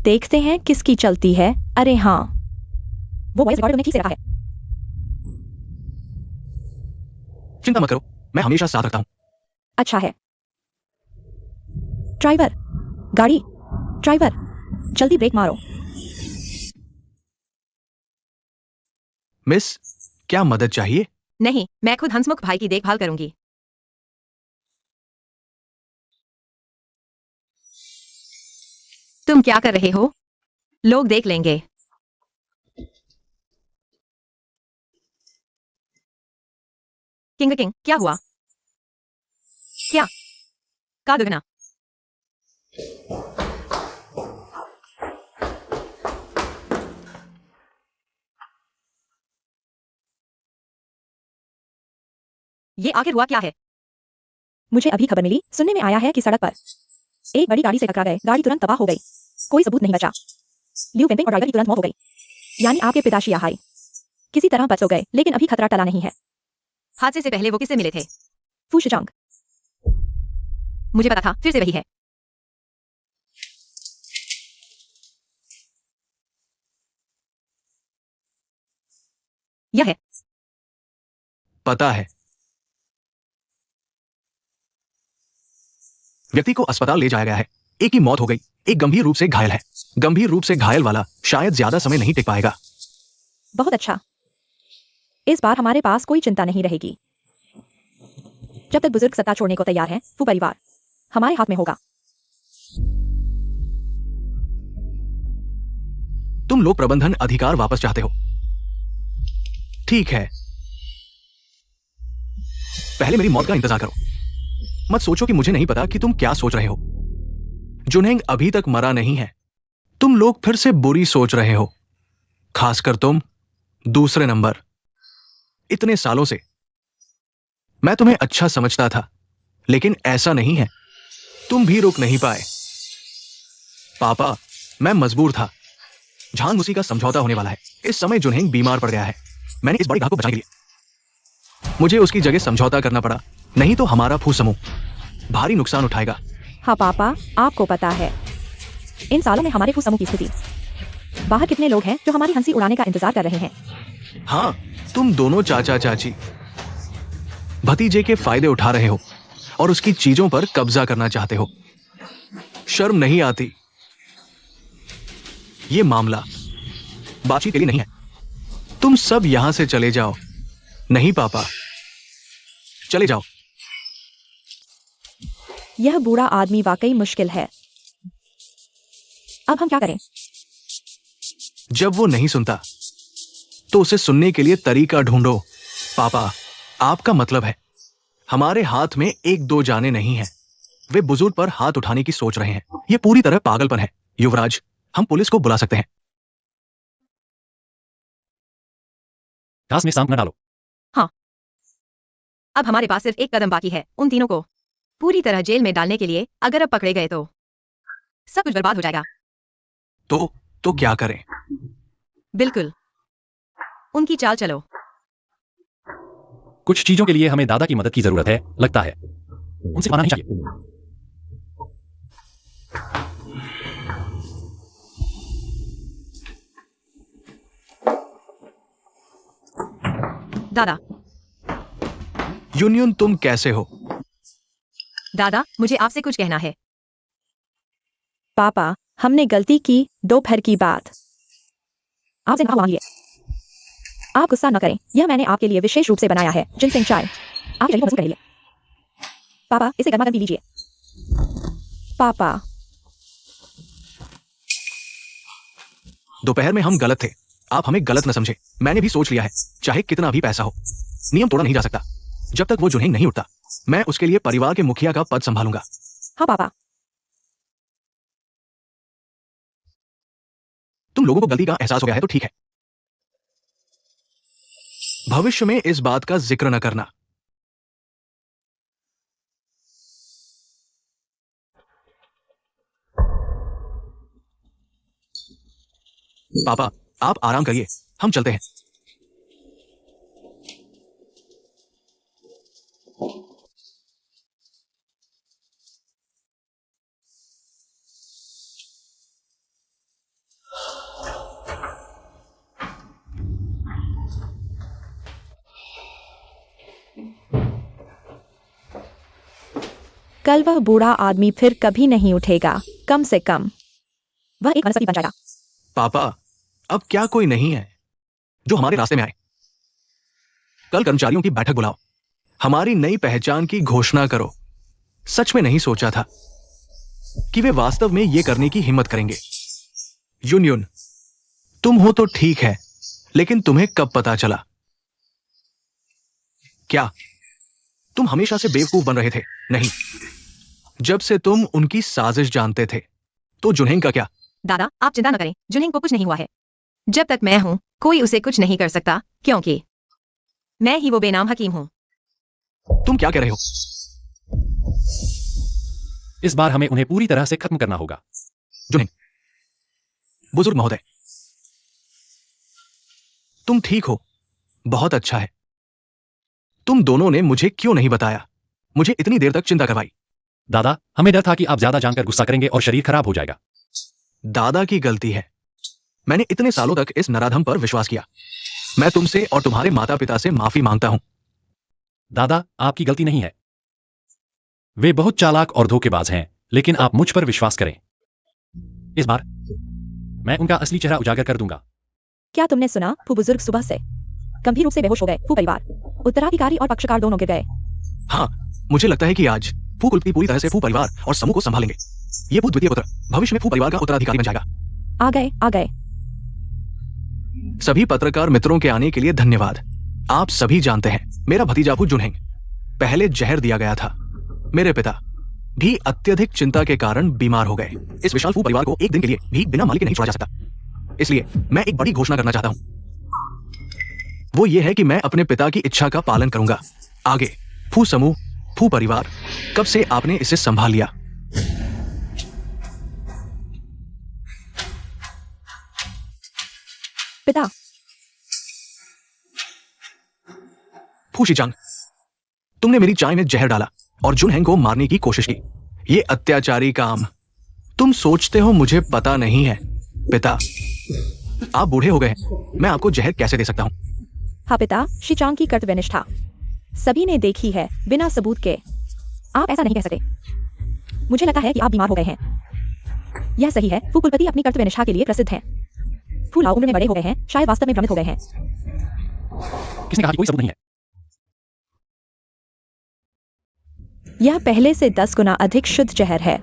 देखते हैं किसकी चलती है। अरे हाँ, वो वॉइस रिकॉर्ड ठीक से रखा है। चिंता मत करो, मैं हमेशा साथ रखता हूं। अच्छा है। ड्राइवर, गाड़ी, ड्राइवर, जल्दी ब्रेक मारो। मिस, क्या मदद चाहिए? नहीं, मैं खुद हंसमुख भाई की देखभाल करूंगी। तुम क्या कर रहे हो? लोग देख लेंगे। किंग, क्या हुआ? क्या कार दुर्घटना? ये आखिर हुआ क्या है? मुझे अभी खबर मिली, सुनने में आया है कि सड़क पर एक बड़ी गाड़ी से टकरा गए। गाड़ी तुरंत तबाह हो गई, कोई सबूत नहीं बचा। लियू पेंपिंग और ड्राइवर की तुरंत मौत हो गई। यानी आपके पिता शिया हाई किसी तरह बच तो गए, लेकिन अभी खतरा टला नहीं है। हादसे से पहले वो किससे मिले थे? फू शिजांग। मुझे पता था, फिर से वही है। यह है। पता है। व्यक्ति को अस्पताल ले जाया गया है। एक की मौत हो गई, एक गंभीर रूप से घायल है। गंभीर रूप से घायल वाला शायद ज्यादा समय नहीं टिक पाएगा। बहुत अच्छा, इस बार हमारे पास कोई चिंता नहीं रहेगी। जब तक बुजुर्ग सत्ता छोड़ने को तैयार हैं, फू परिवार हमारे हाथ में होगा। तुम लोग प्रबंधन अधिकार वापस चाहते हो? ठीक है, पहले मेरी मौत का इंतजार करो। मत सोचो कि मुझे नहीं पता कि तुम क्या सोच रहे हो। जुनहेंग अभी तक मरा नहीं है। तुम लोग फिर से बुरी सोच रहे हो, खासकर तुम। दूसरे नंबर, इतने सालों से मैं तुम्हें अच्छा समझता था, लेकिन ऐसा नहीं है। तुम भी रुक नहीं पाए। पापा, मैं मजबूर था। झांग उसी का समझौता होने वाला है। इस समय जुनहेंग बीमार पड़ गया है। मैंने इस बड़ी घाव को बचाने के लिए मुझे उसकी जगह समझौता करना पड़ा, नहीं तो हमारा फू समूह भारी नुकसान उठाएगा। हाँ पापा, आपको पता है इन सालों में हमारे फू समूह की स्थिति। बाहर कितने लोग हैं जो हमारी हंसी उड़ाने का इंतजार कर रहे हैं। हाँ, तुम दोनों चाचा चाची भतीजे के फायदे उठा रहे हो और उसकी चीजों पर कब्जा करना चाहते हो। शर्म नहीं आती? ये मामला बातचीत के लिए नहीं है। तुम सब यहां से चले जाओ। नहीं पापा, चले जाओ। यह बूढ़ा आदमी वाकई मुश्किल है। अब हम क्या करें? जब वो नहीं सुनता तो उसे सुनने के लिए तरीका ढूंढो। पापा, आपका मतलब है हमारे हाथ में 1-2 जाने नहीं हैं। वे बुजुर्ग पर हाथ उठाने की सोच रहे हैं। यह पूरी तरह पागलपन है। युवराज, हम पुलिस को बुला सकते हैं। घास में सांप न डालो। अब हमारे पास सिर्फ एक कदम बाकी है, उन तीनों को पूरी तरह जेल में डालने के लिए। अगर अब पकड़े गए तो सब कुछ बर्बाद हो जाएगा। तो क्या करें? बिल्कुल। उनकी चाल चलो। कुछ चीजों के लिए हमें दादा की मदद की जरूरत है, लगता है। उनसे माना नहीं चाहिए। दादा, यूनियन, तुम कैसे हो? दादा, मुझे आपसे कुछ कहना है। पापा, हमने गलती की, दोपहर की बात। आपसे माफी मांगिए। आप गुस्सा न करें, यह मैंने आपके लिए विशेष रूप से बनाया है, जिनसेंग चाय। आप शरीर मजबूत करिए। पापा, इसे गर्मा गर्म पी लीजिए। पापा, दोपहर में हम गलत थे। आप हमें गलत न समझे। मैंने भी सोच लिया है, चाहे कितना भी पैसा हो, नियम तोड़ा नहीं जा सकता। जब तक वो जुनहेंग नहीं उठता, मैं उसके लिए परिवार के मुखिया का पद संभालूंगा। हाँ पापा। तुम लोगों को गलती का एहसास हो गया है तो ठीक है। भविष्य में इस बात का जिक्र न करना। पापा, आप आराम करिए, हम चलते हैं। कल वह बूढ़ा आदमी फिर कभी नहीं उठेगा, कम से कम वह एक वनस्पति बन जाएगा। पापा, अब क्या कोई नहीं है जो हमारे रास्ते में आए? कल कर्मचारियों की बैठक बुलाओ, हमारी नई पहचान की घोषणा करो। सच में नहीं सोचा था कि वे वास्तव में ये करने की हिम्मत करेंगे। यूनियन, तुम हो तो ठीक है, लेकिन तुम्हें कब पता चला? क्या तुम हमेशा से बेवकूफ बन रहे थे? नहीं, जब से तुम उनकी साजिश जानते थे। तो जुनहेंग का क्या? दादा, आप चिंता न करें, जुनहेंग को कुछ नहीं हुआ है। जब तक मैं हूं, कोई उसे कुछ नहीं कर सकता, क्योंकि मैं ही वो बेनाम हकीम हूं। तुम क्या कह रहे हो? इस बार हमें उन्हें पूरी तरह से खत्म करना होगा। जुनहेंग, बुजुर्ग महोदय, तुम ठीक हो, बहुत अच्छा है। तुम दोनों ने मुझे क्यों नहीं बताया? मुझे इतनी देर तक चिंता करवाई। दादा, हमें डर था कि आप ज्यादा जानकर गुस्सा करेंगे और शरीर खराब हो जाएगा। दादा की गलती है। मैंने इतने सालों तक इस नराधम पर विश्वास किया। मैं तुमसे और तुम्हारे माता पिता से माफी मांगता हूं। दादा, आपकी गलती नहीं है। वे बहुत चालाक और धोखेबाज हैं, लेकिन आप मुझ पर विश्वास करें। इस बार मैं उनका असली चेहरा उजागर कर दूंगा। क्या तुमने सुना? फू बुजुर्ग सुबह से गंभीर रूप से बेहोश हो गए। फू परिवार, उत्तराधिकारी और पक्षकार दोनों गिर गए। हाँ, मुझे लगता है कि आज फू कुलपति पूरी तरह से फू परिवार और समूह को संभालेंगे। ये फू द्वितीय पुत्र भविष्य में फू परिवार का उत्तराधिकारी बन जाएगा। आ गए, आ गए। सभी पत्रकार मित्रों के आने के लिए धन्यवाद। आप सभी जानते हैं, मेरा भतीजा फू जुनहेंग पहले जहर दिया गया था। मेरे पिता भी अत्यधिक चिंता के कारण बीमार हो गए। इस विशाल फू परिवार को एक दिन के लिए भी बिना मालिक के नहीं छोड़ा जा सकता। इसलिए मैं एक बड़ी घोषणा करना चाहता हूं। वो ये है कि मैं अपने पिता की इच्छा का पालन करूंगा। आगे फू समूह, फू परिवार, कब से आपने इसे संभाल लिया? पिता, फू शिचांग, तुमने मेरी चाय में जहर डाला और जुनहेंग को मारने की कोशिश की। ये अत्याचारी काम। तुम सोचते हो मुझे पता नहीं है? पिता, आप बूढ़े हो गए हैं, मैं आपको जहर कैसे दे सकता हूं? हाँ पिता, शिचांग की कर्तव्यनिष्ठा सभी ने देखी है, बिना सबूत के। आप ऐसा नहीं कह सकते। मुझे लगता है कि आप बीमार हो गए हैं। यह सही है, फू कुलपति अपनी कर्तव्यनिष्ठा के लिए प्रसिद्ध हैं। फू लाओ उम्र में बड़े हो गए हैं, शायद वास्तव में भ्रमित हो गए हैं। किसने कहा कि कोई सबूत नहीं है? यह पहले से 10 गुना अधिक शुद्ध जहर है।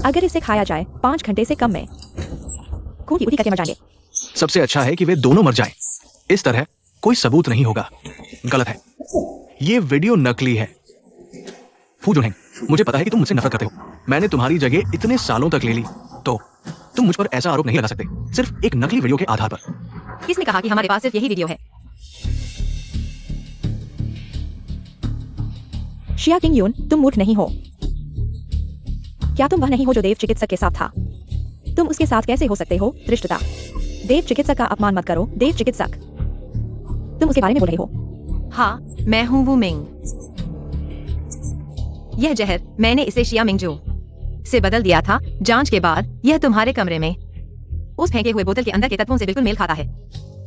अगर इसे खाया जाए 5 घंटे से कम में खून की उल्टी करके मर जाएंगे। सबसे अच्छा है कि वे दोनों मर जाएं। इस तरह कोई सबूत नहीं होगा। गलत है, ये वीडियो नकली है। फू जुनहेंग, मुझे पता है कि तुम मुझसे नफरत करते हो। मैंने तुम्हारी जगह इतने सालों तक ले ली, तो तुम मुझ पर ऐसा आरोप नहीं लगा सकते, सिर्फ एक नकली वीडियो के आधार पर। किसने कहा कि हमारे पास सिर्फ यही वीडियो है? शिया किंग यून, तुम मूर्ख नहीं हो। क्या तुम वह नहीं हो जो देव चिकित्सक के साथ था? तुम उसके साथ कैसे हो सकते हो? धृष्टता। देव चिकित्सक का अपमान मत करो। देव चिकित्सक तुम उसके बारे में बोल रहे हो? हाँ, मैं हूँ वू मिंग। यह जहर मैंने इसे शिया मिंगजो से बदल दिया था। जांच के बाद यह तुम्हारे कमरे में उस फेंके हुए बोतल के अंदर के तत्वों से बिल्कुल मेल खाता है।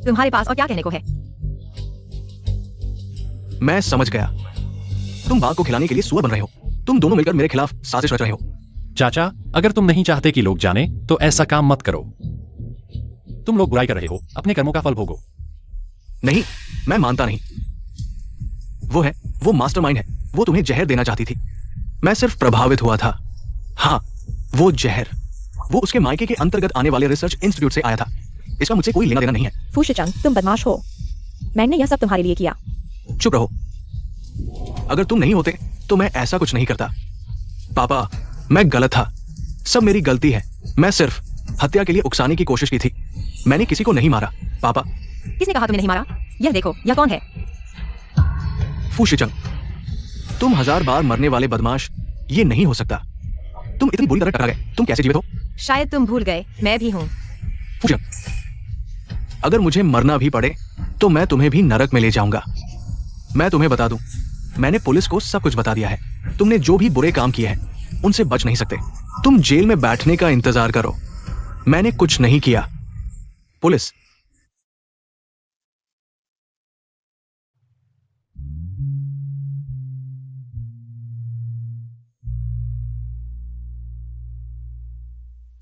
तुम्हारे पास और क्या कहने को है? मैं समझ गया। तुम बाघ को खिलाने के लिए सुअर बन रहे हो। तुम दोनों मिलकर मेरे खिलाफ साजिश रच रहे हो। चाचा, अगर तुम नहीं चाहते कि लोग जाने तो ऐसा काम मत करो। तुम लोग बुराई कर रहे हो, अपने कर्मों का फल भोगो। नहीं, मैं मानता नहीं। वो मास्टरमाइंड है। वो तुम्हें जहर देना चाहती थी। मैं सिर्फ प्रभावित हुआ था। हाँ, वो जहर, वो उसके मायके के अंतर्गत आने वाले रिसर्च इंस्टीट्यूट से आया था। इसका मुझसे कोई लेना देना नहीं है। फू शिचंग, तुम बदमाश हो। मैंने यह सब तुम्हारे लिए किया। चुप रहो। अगर तुम नहीं होते तो मैं ऐसा कुछ नहीं करता। पापा, मैं गलत था। सब मेरी गलती है। मैं सिर्फ हत्या के लिए उकसाने की कोशिश की थी। मैंने किसी को नहीं मारा। पापा। किसने कहा तुम्हें नहीं मारा? यह देखो, यह कौन है? फू शिचंग, तुम 1000 बार मरने वाले बदमाश, ये नहीं हो सकता। तुम इतनी बुरी तरह टकरा गए। तुम कैसे जीवित हो? शायद तुम भूल गए, मैं भी हूँ। फू शिचंग, अगर मुझे मरना भी पड़े तो मैं तुम्हें भी नरक में ले जाऊंगा। मैं तुम्हें बता दूं, मैंने पुलिस को सब कुछ बता दिया है। तुमने जो भी बुरे काम किए हैं उनसे बच नहीं सकते। तुम जेल में बैठने का इंतजार करो। मैंने कुछ नहीं किया। पुलिस।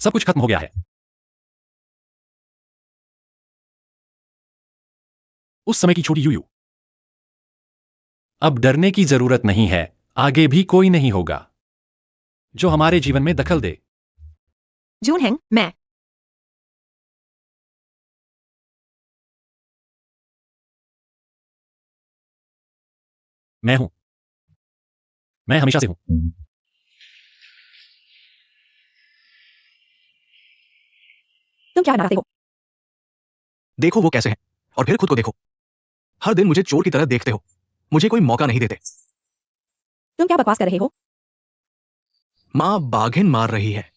सब कुछ खत्म हो गया है। उस समय की छोटी यूयू। अब डरने की जरूरत नहीं है। आगे भी कोई नहीं होगा जो हमारे जीवन में दखल दे। जून हेंग, मैं हूं। मैं हमेशा से हूं। तुम क्या बनाते हो? देखो वो कैसे हैं, और फिर खुद को देखो। हर दिन मुझे चोर की तरह देखते हो। मुझे कोई मौका नहीं देते। तुम क्या बकवास कर रहे हो? मां बाघिन मार रही है।